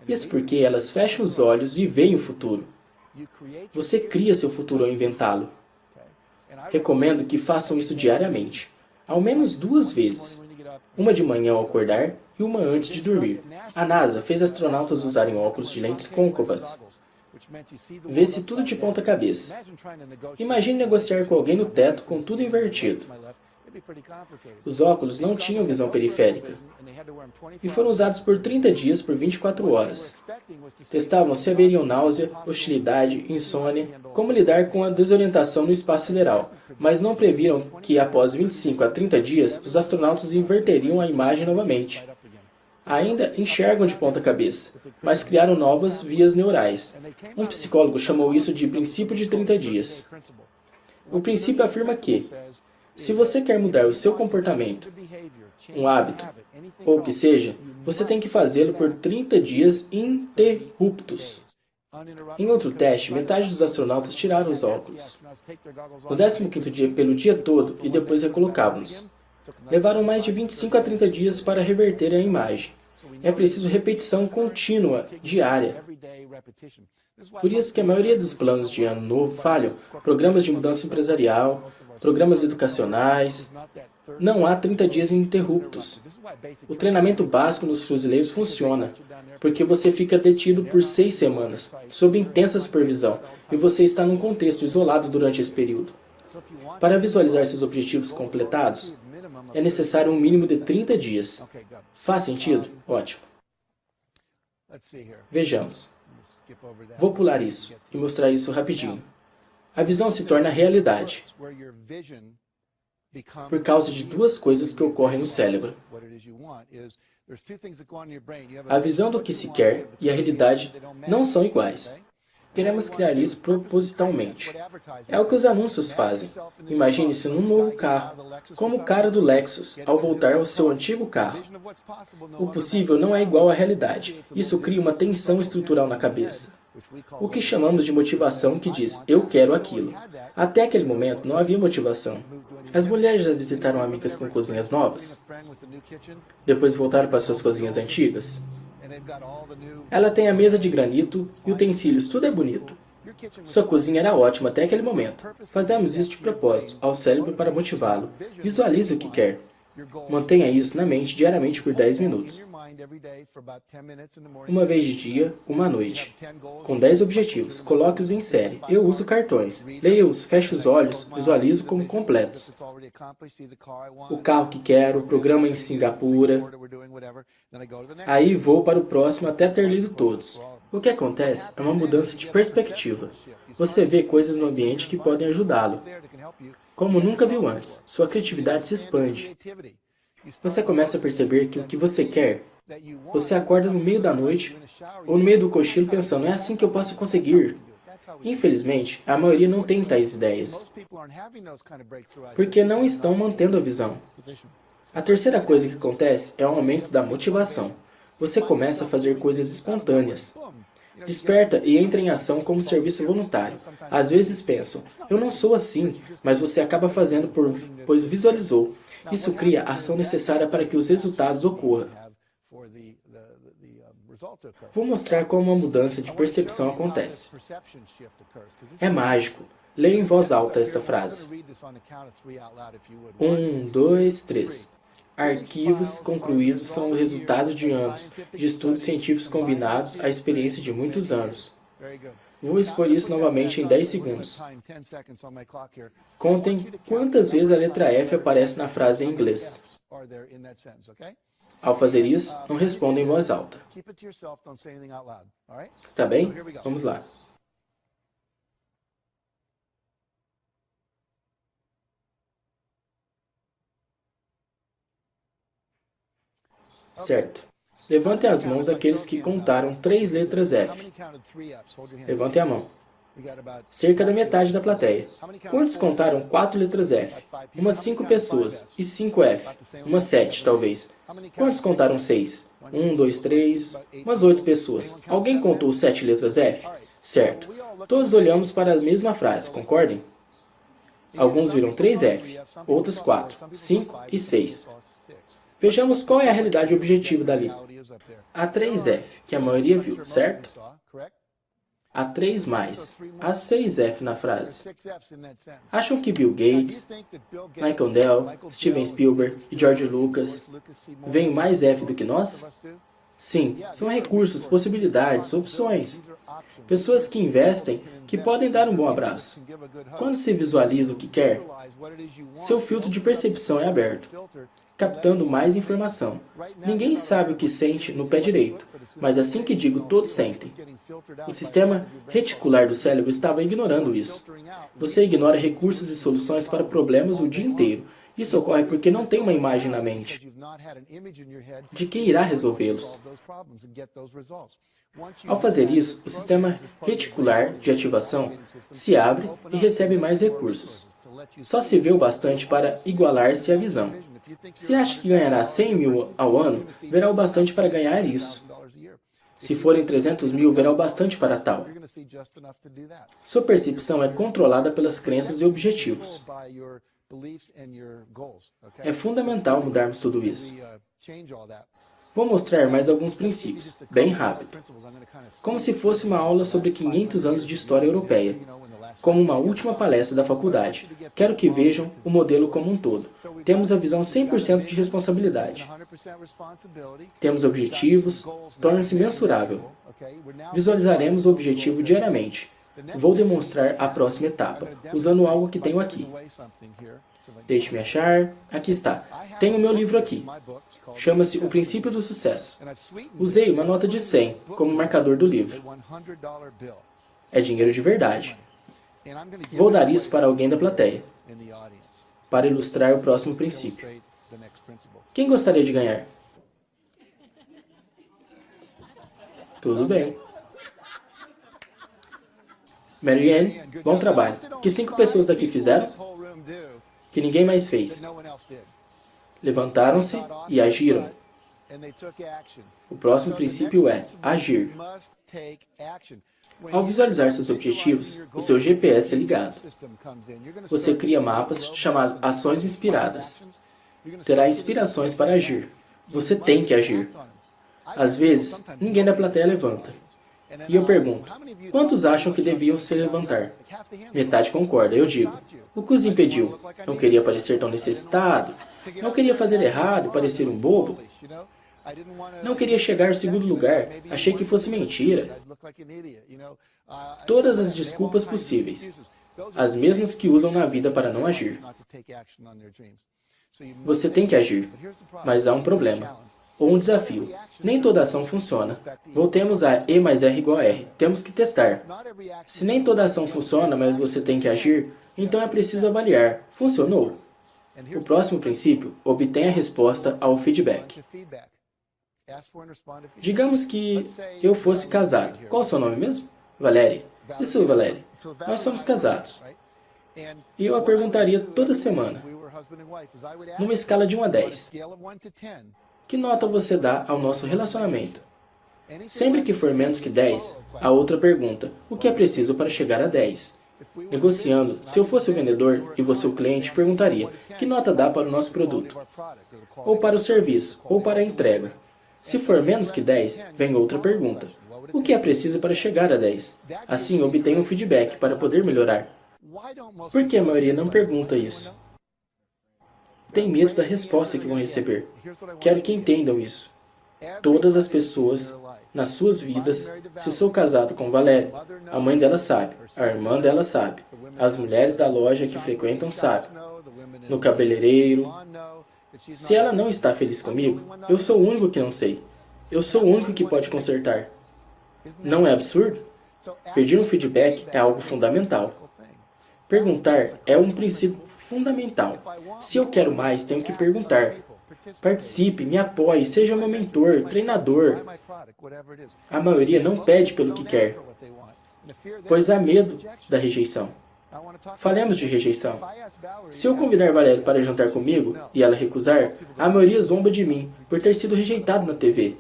Isso porque elas fecham os olhos e veem o futuro. Você cria seu futuro ao inventá-lo. Recomendo que façam isso diariamente, ao menos 2 vezes. Uma de manhã ao acordar e uma antes de dormir. A NASA fez astronautas usarem óculos de lentes côncavas. Vê-se tudo de ponta cabeça. Imagine negociar com alguém no teto com tudo invertido. Os óculos não tinham visão periférica e foram usados por 30 dias por 24 horas. Testavam se haveriam náusea, hostilidade, insônia, como lidar com a desorientação no espaço sideral, mas não previram que após 25 a 30 dias os astronautas inverteriam a imagem novamente. Ainda enxergam de ponta cabeça, mas criaram novas vias neurais. Um psicólogo chamou isso de princípio de 30 dias. O princípio afirma que, se você quer mudar o seu comportamento, um hábito, ou o que seja, você tem que fazê-lo por 30 dias ininterruptos. Em outro teste, metade dos astronautas tiraram os óculos. No 15º dia, pelo dia todo, e depois recolocavam-nos. Levaram mais de 25 a 30 dias para reverter a imagem. É preciso repetição contínua, diária. Por isso que a maioria dos planos de ano novo falham. Programas de mudança empresarial, programas educacionais. Não há 30 dias ininterruptos. O treinamento básico nos fuzileiros funciona, porque você fica detido por 6 semanas, sob intensa supervisão, e você está num contexto isolado durante esse período. Para visualizar seus objetivos completados, é necessário um mínimo de 30 dias. Faz sentido? Ótimo. Vejamos. Vou pular isso e mostrar isso rapidinho. A visão se torna realidade por causa de 2 coisas que ocorrem no cérebro. A visão do que se quer e a realidade não são iguais. Queremos criar isso propositalmente. É o que os anúncios fazem. Imagine-se num novo carro, como o cara do Lexus, ao voltar ao seu antigo carro. O possível não é igual à realidade. Isso cria uma tensão estrutural na cabeça. O que chamamos de motivação que diz, eu quero aquilo. Até aquele momento não havia motivação. As mulheres já visitaram amigas com cozinhas novas? Depois voltaram para suas cozinhas antigas? Ela tem a mesa de granito e utensílios, tudo é bonito. Sua cozinha era ótima até aquele momento. Fazemos isso de propósito, ao cérebro para motivá-lo. Visualize o que quer. Mantenha isso na mente diariamente por 10 minutos. Uma vez de dia, uma à noite. Com 10 objetivos, coloque-os em série. Eu uso cartões. Leia-os, feche os olhos, visualizo como completos. O carro que quero, o programa em Singapura. Aí vou para o próximo até ter lido todos. O que acontece é uma mudança de perspectiva. Você vê coisas no ambiente que podem ajudá-lo. Como nunca viu antes, sua criatividade se expande. Você começa a perceber que o que você quer, você acorda no meio da noite ou no meio do cochilo pensando, é assim que eu posso conseguir. Infelizmente, a maioria não tem tais ideias, porque não estão mantendo a visão. A terceira coisa que acontece é o aumento da motivação. Você começa a fazer coisas espontâneas. Desperta e entra em ação como serviço voluntário. Às vezes pensam, eu não sou assim, mas você acaba fazendo pois visualizou. Isso cria a ação necessária para que os resultados ocorram. Vou mostrar como uma mudança de percepção acontece. É mágico. Leia em voz alta esta frase. 1, 2, 3. Arquivos concluídos são o resultado de anos de estudos científicos combinados à experiência de muitos anos. Vou expor isso novamente em 10 segundos. Contem quantas vezes a letra F aparece na frase em inglês. Ao fazer isso, não responda em voz alta. Está bem? Vamos lá. Certo. Levantem as mãos aqueles que contaram 3 letras F. Levantem a mão. Cerca da metade da plateia. Quantos contaram 4 letras F? Umas 5 pessoas. E 5 F? Umas 7, talvez. Quantos contaram 6? 1, 2, 3... Umas 8 pessoas. Alguém contou 7 letras F? Certo. Todos olhamos para a mesma frase, concordem? Alguns viram 3F, outros 4, 5 e 6. Vejamos qual é a realidade objetiva dali. A 3F, que a maioria viu, certo? A 3 mais, a 6F na frase. Acham que Bill Gates, Michael Dell, Steven Spielberg e George Lucas veem mais F do que nós? Sim, são recursos, possibilidades, opções. Pessoas que investem, que podem dar um bom abraço. Quando se visualiza o que quer, seu filtro de percepção é aberto, captando mais informação. Ninguém sabe o que sente no pé direito, mas assim que digo, todos sentem. O sistema reticular do cérebro estava ignorando isso. Você ignora recursos e soluções para problemas o dia inteiro. Isso ocorre porque não tem uma imagem na mente de que irá resolvê-los. Ao fazer isso, o sistema reticular de ativação se abre e recebe mais recursos. Só se vê o bastante para igualar-se à visão. Se acha que ganhará 100 mil ao ano, verá o bastante para ganhar isso. Se forem 300 mil, verá o bastante para tal. Sua percepção é controlada pelas crenças e objetivos. É fundamental mudarmos tudo isso. Vou mostrar mais alguns princípios, bem rápido. Como se fosse uma aula sobre 500 anos de história europeia, como uma última palestra da faculdade. Quero que vejam o modelo como um todo. Temos a visão 100% de responsabilidade. Temos objetivos, torna-se mensurável. Visualizaremos o objetivo diariamente. Vou demonstrar a próxima etapa, usando algo que tenho aqui. Deixe-me achar. Aqui está. Tenho meu livro aqui. Chama-se O Princípio do Sucesso. Usei uma nota de 100 como marcador do livro. É dinheiro de verdade. Vou dar isso para alguém da plateia, para ilustrar o próximo princípio. Quem gostaria de ganhar? Tudo bem. Marianne, bom trabalho. Que 5 pessoas daqui fizeram? Que ninguém mais fez. Levantaram-se e agiram. O próximo princípio é agir. Ao visualizar seus objetivos, o seu GPS é ligado. Você cria mapas chamados ações inspiradas. Terá inspirações para agir. Você tem que agir. Às vezes, ninguém da plateia levanta. E eu pergunto, quantos acham que deviam se levantar? Metade concorda. Eu digo, o que os impediu? Não queria parecer tão necessitado. Não queria fazer errado e parecer um bobo. Não queria chegar ao segundo lugar. Achei que fosse mentira. Todas as desculpas possíveis. As mesmas que usam na vida para não agir. Você tem que agir. Mas há um problema. Ou um desafio. Nem toda ação funciona. Voltemos a E mais R igual a R. Temos que testar. Se nem toda ação funciona, mas você tem que agir, então é preciso avaliar. Funcionou? O próximo princípio obtém a resposta ao feedback. Digamos que eu fosse casado. Qual o seu nome mesmo? Valéria. Isso, Valéria. Nós somos casados. E eu a perguntaria toda semana, numa escala de 1 a 10. Que nota você dá ao nosso relacionamento? Sempre que for menos que 10, a outra pergunta, o que é preciso para chegar a 10? Negociando, se eu fosse o vendedor e você o cliente, perguntaria, que nota dá para o nosso produto? Ou para o serviço, ou para a entrega? Se for menos que 10, vem outra pergunta, o que é preciso para chegar a 10? Assim, obtenho um feedback para poder melhorar. Por que a maioria não pergunta isso? Tem medo da resposta que vão receber. Quero que entendam isso. Todas as pessoas, nas suas vidas, se sou casado com Valéria, a mãe dela sabe, a irmã dela sabe, as mulheres da loja que frequentam sabem, no cabeleireiro. Se ela não está feliz comigo, eu sou o único que não sei. Eu sou o único que pode consertar. Não é absurdo? Pedir um feedback é algo fundamental. Perguntar é um princípio fundamental. Se eu quero mais, tenho que perguntar. Participe, me apoie, seja meu mentor, treinador. A maioria não pede pelo que quer, pois há medo da rejeição. Falemos de rejeição. Se eu convidar Valéria para jantar comigo e ela recusar, a maioria zomba de mim por ter sido rejeitado na TV.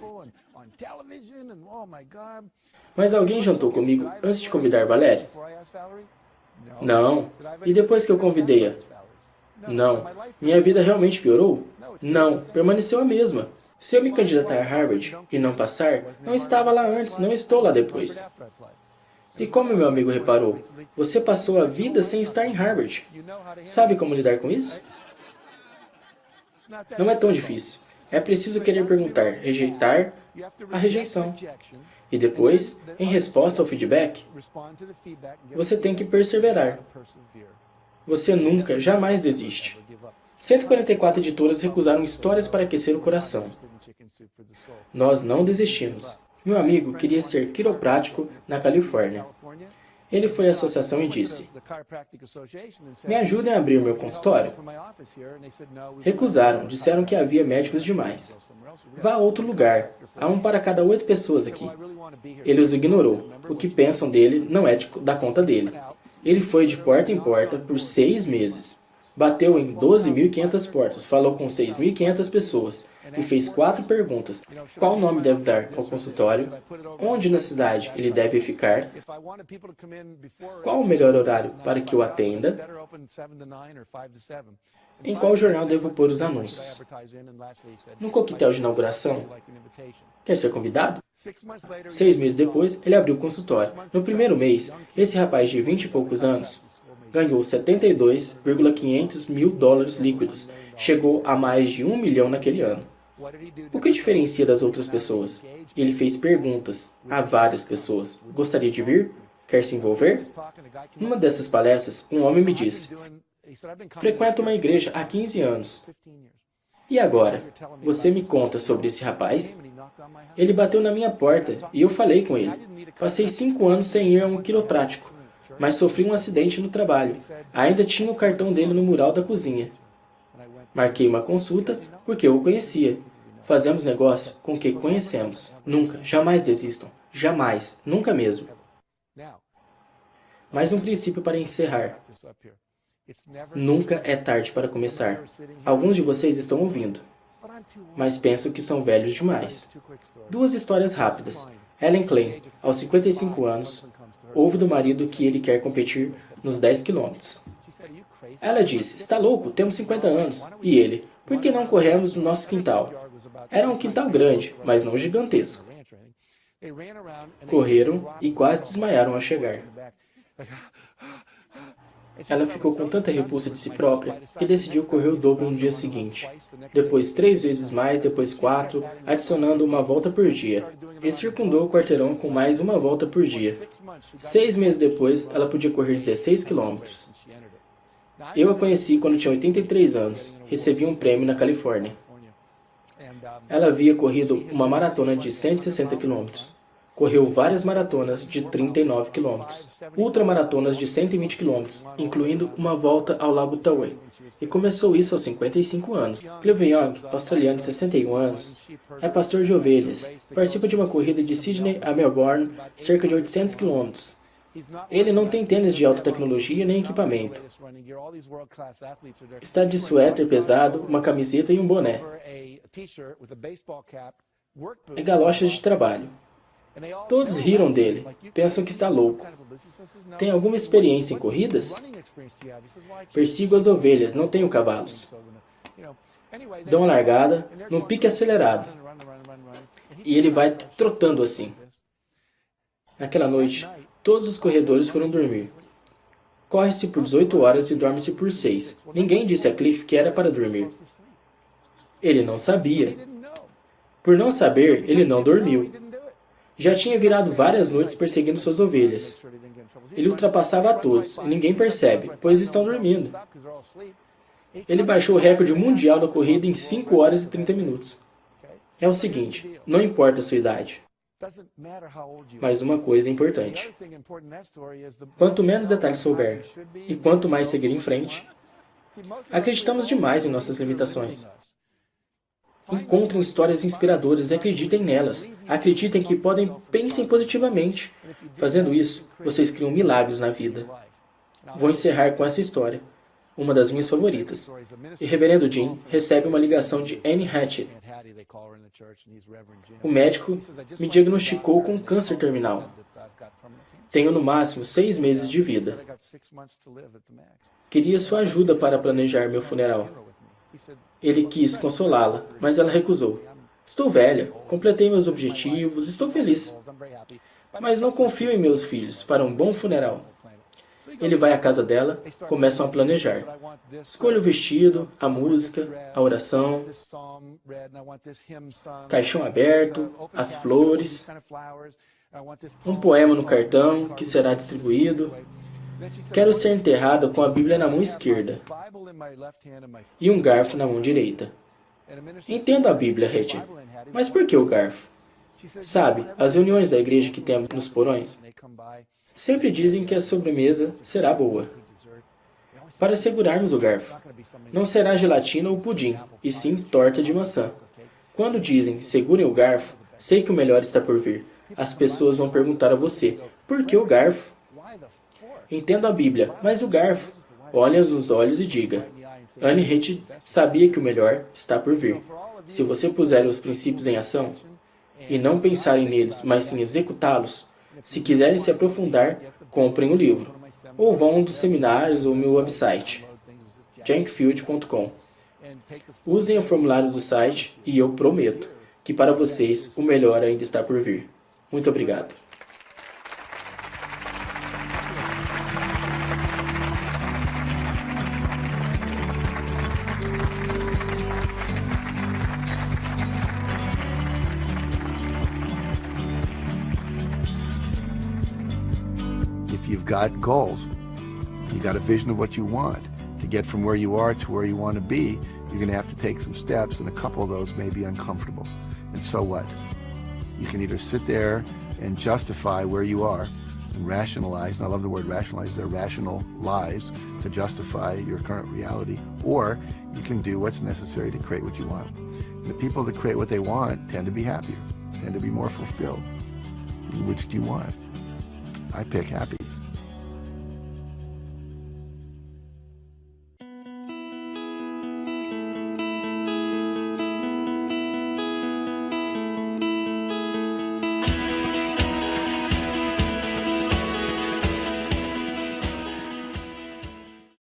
Mas alguém jantou comigo antes de convidar Valéria? Não. E depois que eu convidei-a? Não. Minha vida realmente piorou? Não. Permaneceu a mesma. Se eu me candidatar a Harvard e não passar, não estava lá antes, não estou lá depois. E como meu amigo reparou, você passou a vida sem estar em Harvard. Sabe como lidar com isso? Não é tão difícil. É preciso querer perguntar, rejeitar a rejeição. E depois, em resposta ao feedback, você tem que perseverar. Você nunca, jamais desiste. 144 editoras recusaram histórias para aquecer o coração. Nós não desistimos. Meu amigo queria ser quiroprático na Califórnia. Ele foi à associação e disse: me ajudem a abrir meu consultório? Recusaram, disseram que havia médicos demais. Vá a outro lugar, há um para cada 8 pessoas aqui. Ele os ignorou. O que pensam dele não é da conta dele. Ele foi de porta em porta por 6 meses. Bateu em 12.500 portas, falou com 6.500 pessoas e fez 4 perguntas. Qual nome deve dar ao consultório? Onde na cidade ele deve ficar? Qual o melhor horário para que o atenda? Em qual jornal devo pôr os anúncios? No coquetel de inauguração? Quer ser convidado? 6 meses depois, ele abriu o consultório. No primeiro mês, esse rapaz de 20 e poucos anos ganhou 72,500 mil dólares líquidos. Chegou a mais de 1 milhão naquele ano. O que diferencia das outras pessoas? Ele fez perguntas a várias pessoas. Gostaria de vir? Quer se envolver? Numa dessas palestras, um homem me disse: frequento uma igreja há 15 anos. E agora? Você me conta sobre esse rapaz? Ele bateu na minha porta e eu falei com ele. Passei 5 anos sem ir a um quiroprático, mas sofri um acidente no trabalho. Ainda tinha o cartão dele no mural da cozinha. Marquei uma consulta porque eu o conhecia. Fazemos negócio com quem conhecemos. Nunca, jamais desistam. Jamais, nunca mesmo. Mais um princípio para encerrar. Nunca é tarde para começar. Alguns de vocês estão ouvindo, mas penso que são velhos demais. 2 histórias rápidas. Helen Klein, aos 55 anos, ouve do marido que ele quer competir nos 10 quilômetros. Ela disse: está louco, temos 50 anos. E ele: por que não corremos no nosso quintal? Era um quintal grande, mas não gigantesco. Correram e quase desmaiaram ao chegar. Ela ficou com tanta repulsa de si própria que decidiu correr o dobro no dia seguinte. Depois 3 vezes mais, depois 4, adicionando uma volta por dia. E circundou o quarteirão com mais uma volta por dia. 6 meses depois, ela podia correr 16 quilômetros. Eu a conheci quando tinha 83 anos. Recebi um prêmio na Califórnia. Ela havia corrido uma maratona de 160 quilômetros. Correu várias maratonas de 39 km, ultramaratonas de 120 km, incluindo uma volta ao Lago Towey. E começou isso aos 55 anos. Clive Young, australiano de 61 anos, é pastor de ovelhas. Participa de uma corrida de Sydney a Melbourne, cerca de 800 km. Ele não tem tênis de alta tecnologia nem equipamento. Está de suéter pesado, uma camiseta e um boné. É galochas de trabalho. Todos riram dele, pensam que está louco. Tem alguma experiência em corridas? Persigo as ovelhas, não tenho cavalos. Dão a largada, num pique acelerado. E ele vai trotando assim. Naquela noite, todos os corredores foram dormir. Corre-se por 18 horas e dorme-se por 6. Ninguém disse a Cliff que era para dormir. Ele não sabia. Por não saber, ele não dormiu. Já tinha virado várias noites perseguindo suas ovelhas. Ele ultrapassava a todos, e ninguém percebe, pois estão dormindo. Ele baixou o recorde mundial da corrida em 5 horas e 30 minutos. É o seguinte, não importa a sua idade. Mas uma coisa é importante. Quanto menos detalhes souber, e quanto mais seguir em frente, acreditamos demais em nossas limitações. Encontrem histórias inspiradoras e acreditem nelas. Acreditem que podem, pensem positivamente. Fazendo isso, vocês criam milagres na vida. Vou encerrar com essa história, uma das minhas favoritas. E Reverendo Jim recebe uma ligação de Anne Hattie. O médico me diagnosticou com câncer terminal. Tenho no máximo 6 meses de vida. Queria sua ajuda para planejar meu funeral. Ele quis consolá-la, mas ela recusou. Estou velha, completei meus objetivos, estou feliz. Mas não confio em meus filhos para um bom funeral. Ele vai à casa dela, começam a planejar. Escolha o vestido, a música, a oração, caixão aberto, as flores, um poema no cartão que será distribuído. Quero ser enterrada com a Bíblia na mão esquerda e um garfo na mão direita. Entendo a Bíblia, Rachel, mas por que o garfo? Sabe, as reuniões da igreja que temos nos porões sempre dizem que a sobremesa será boa. Para segurarmos o garfo, não será gelatina ou pudim, e sim torta de maçã. Quando dizem, segurem o garfo, sei que o melhor está por vir. As pessoas vão perguntar a você, por que o garfo? Entendo a Bíblia, mas o garfo? Olhe nos olhos e diga, Anne Hitch sabia que o melhor está por vir. Se você puser os princípios em ação, e não pensarem neles, mas sim executá-los, se quiserem se aprofundar, comprem o livro, ou vão a um dos seminários ou meu website, jankfield.com. Usem o formulário do site e eu prometo que para vocês o melhor ainda está por vir. Muito obrigado. If you've got goals, you got a vision of what you want. To get from where you are to where you want to be, you're going to have to take some steps, and a couple of those may be uncomfortable. And so what? You can either sit there and justify where you are and rationalize, and I love the word rationalize, they're rational lies to justify your current reality, or you can do what's necessary to create what you want. And the people that create what they want tend to be happier, tend to be more fulfilled. Which do you want? I pick happy.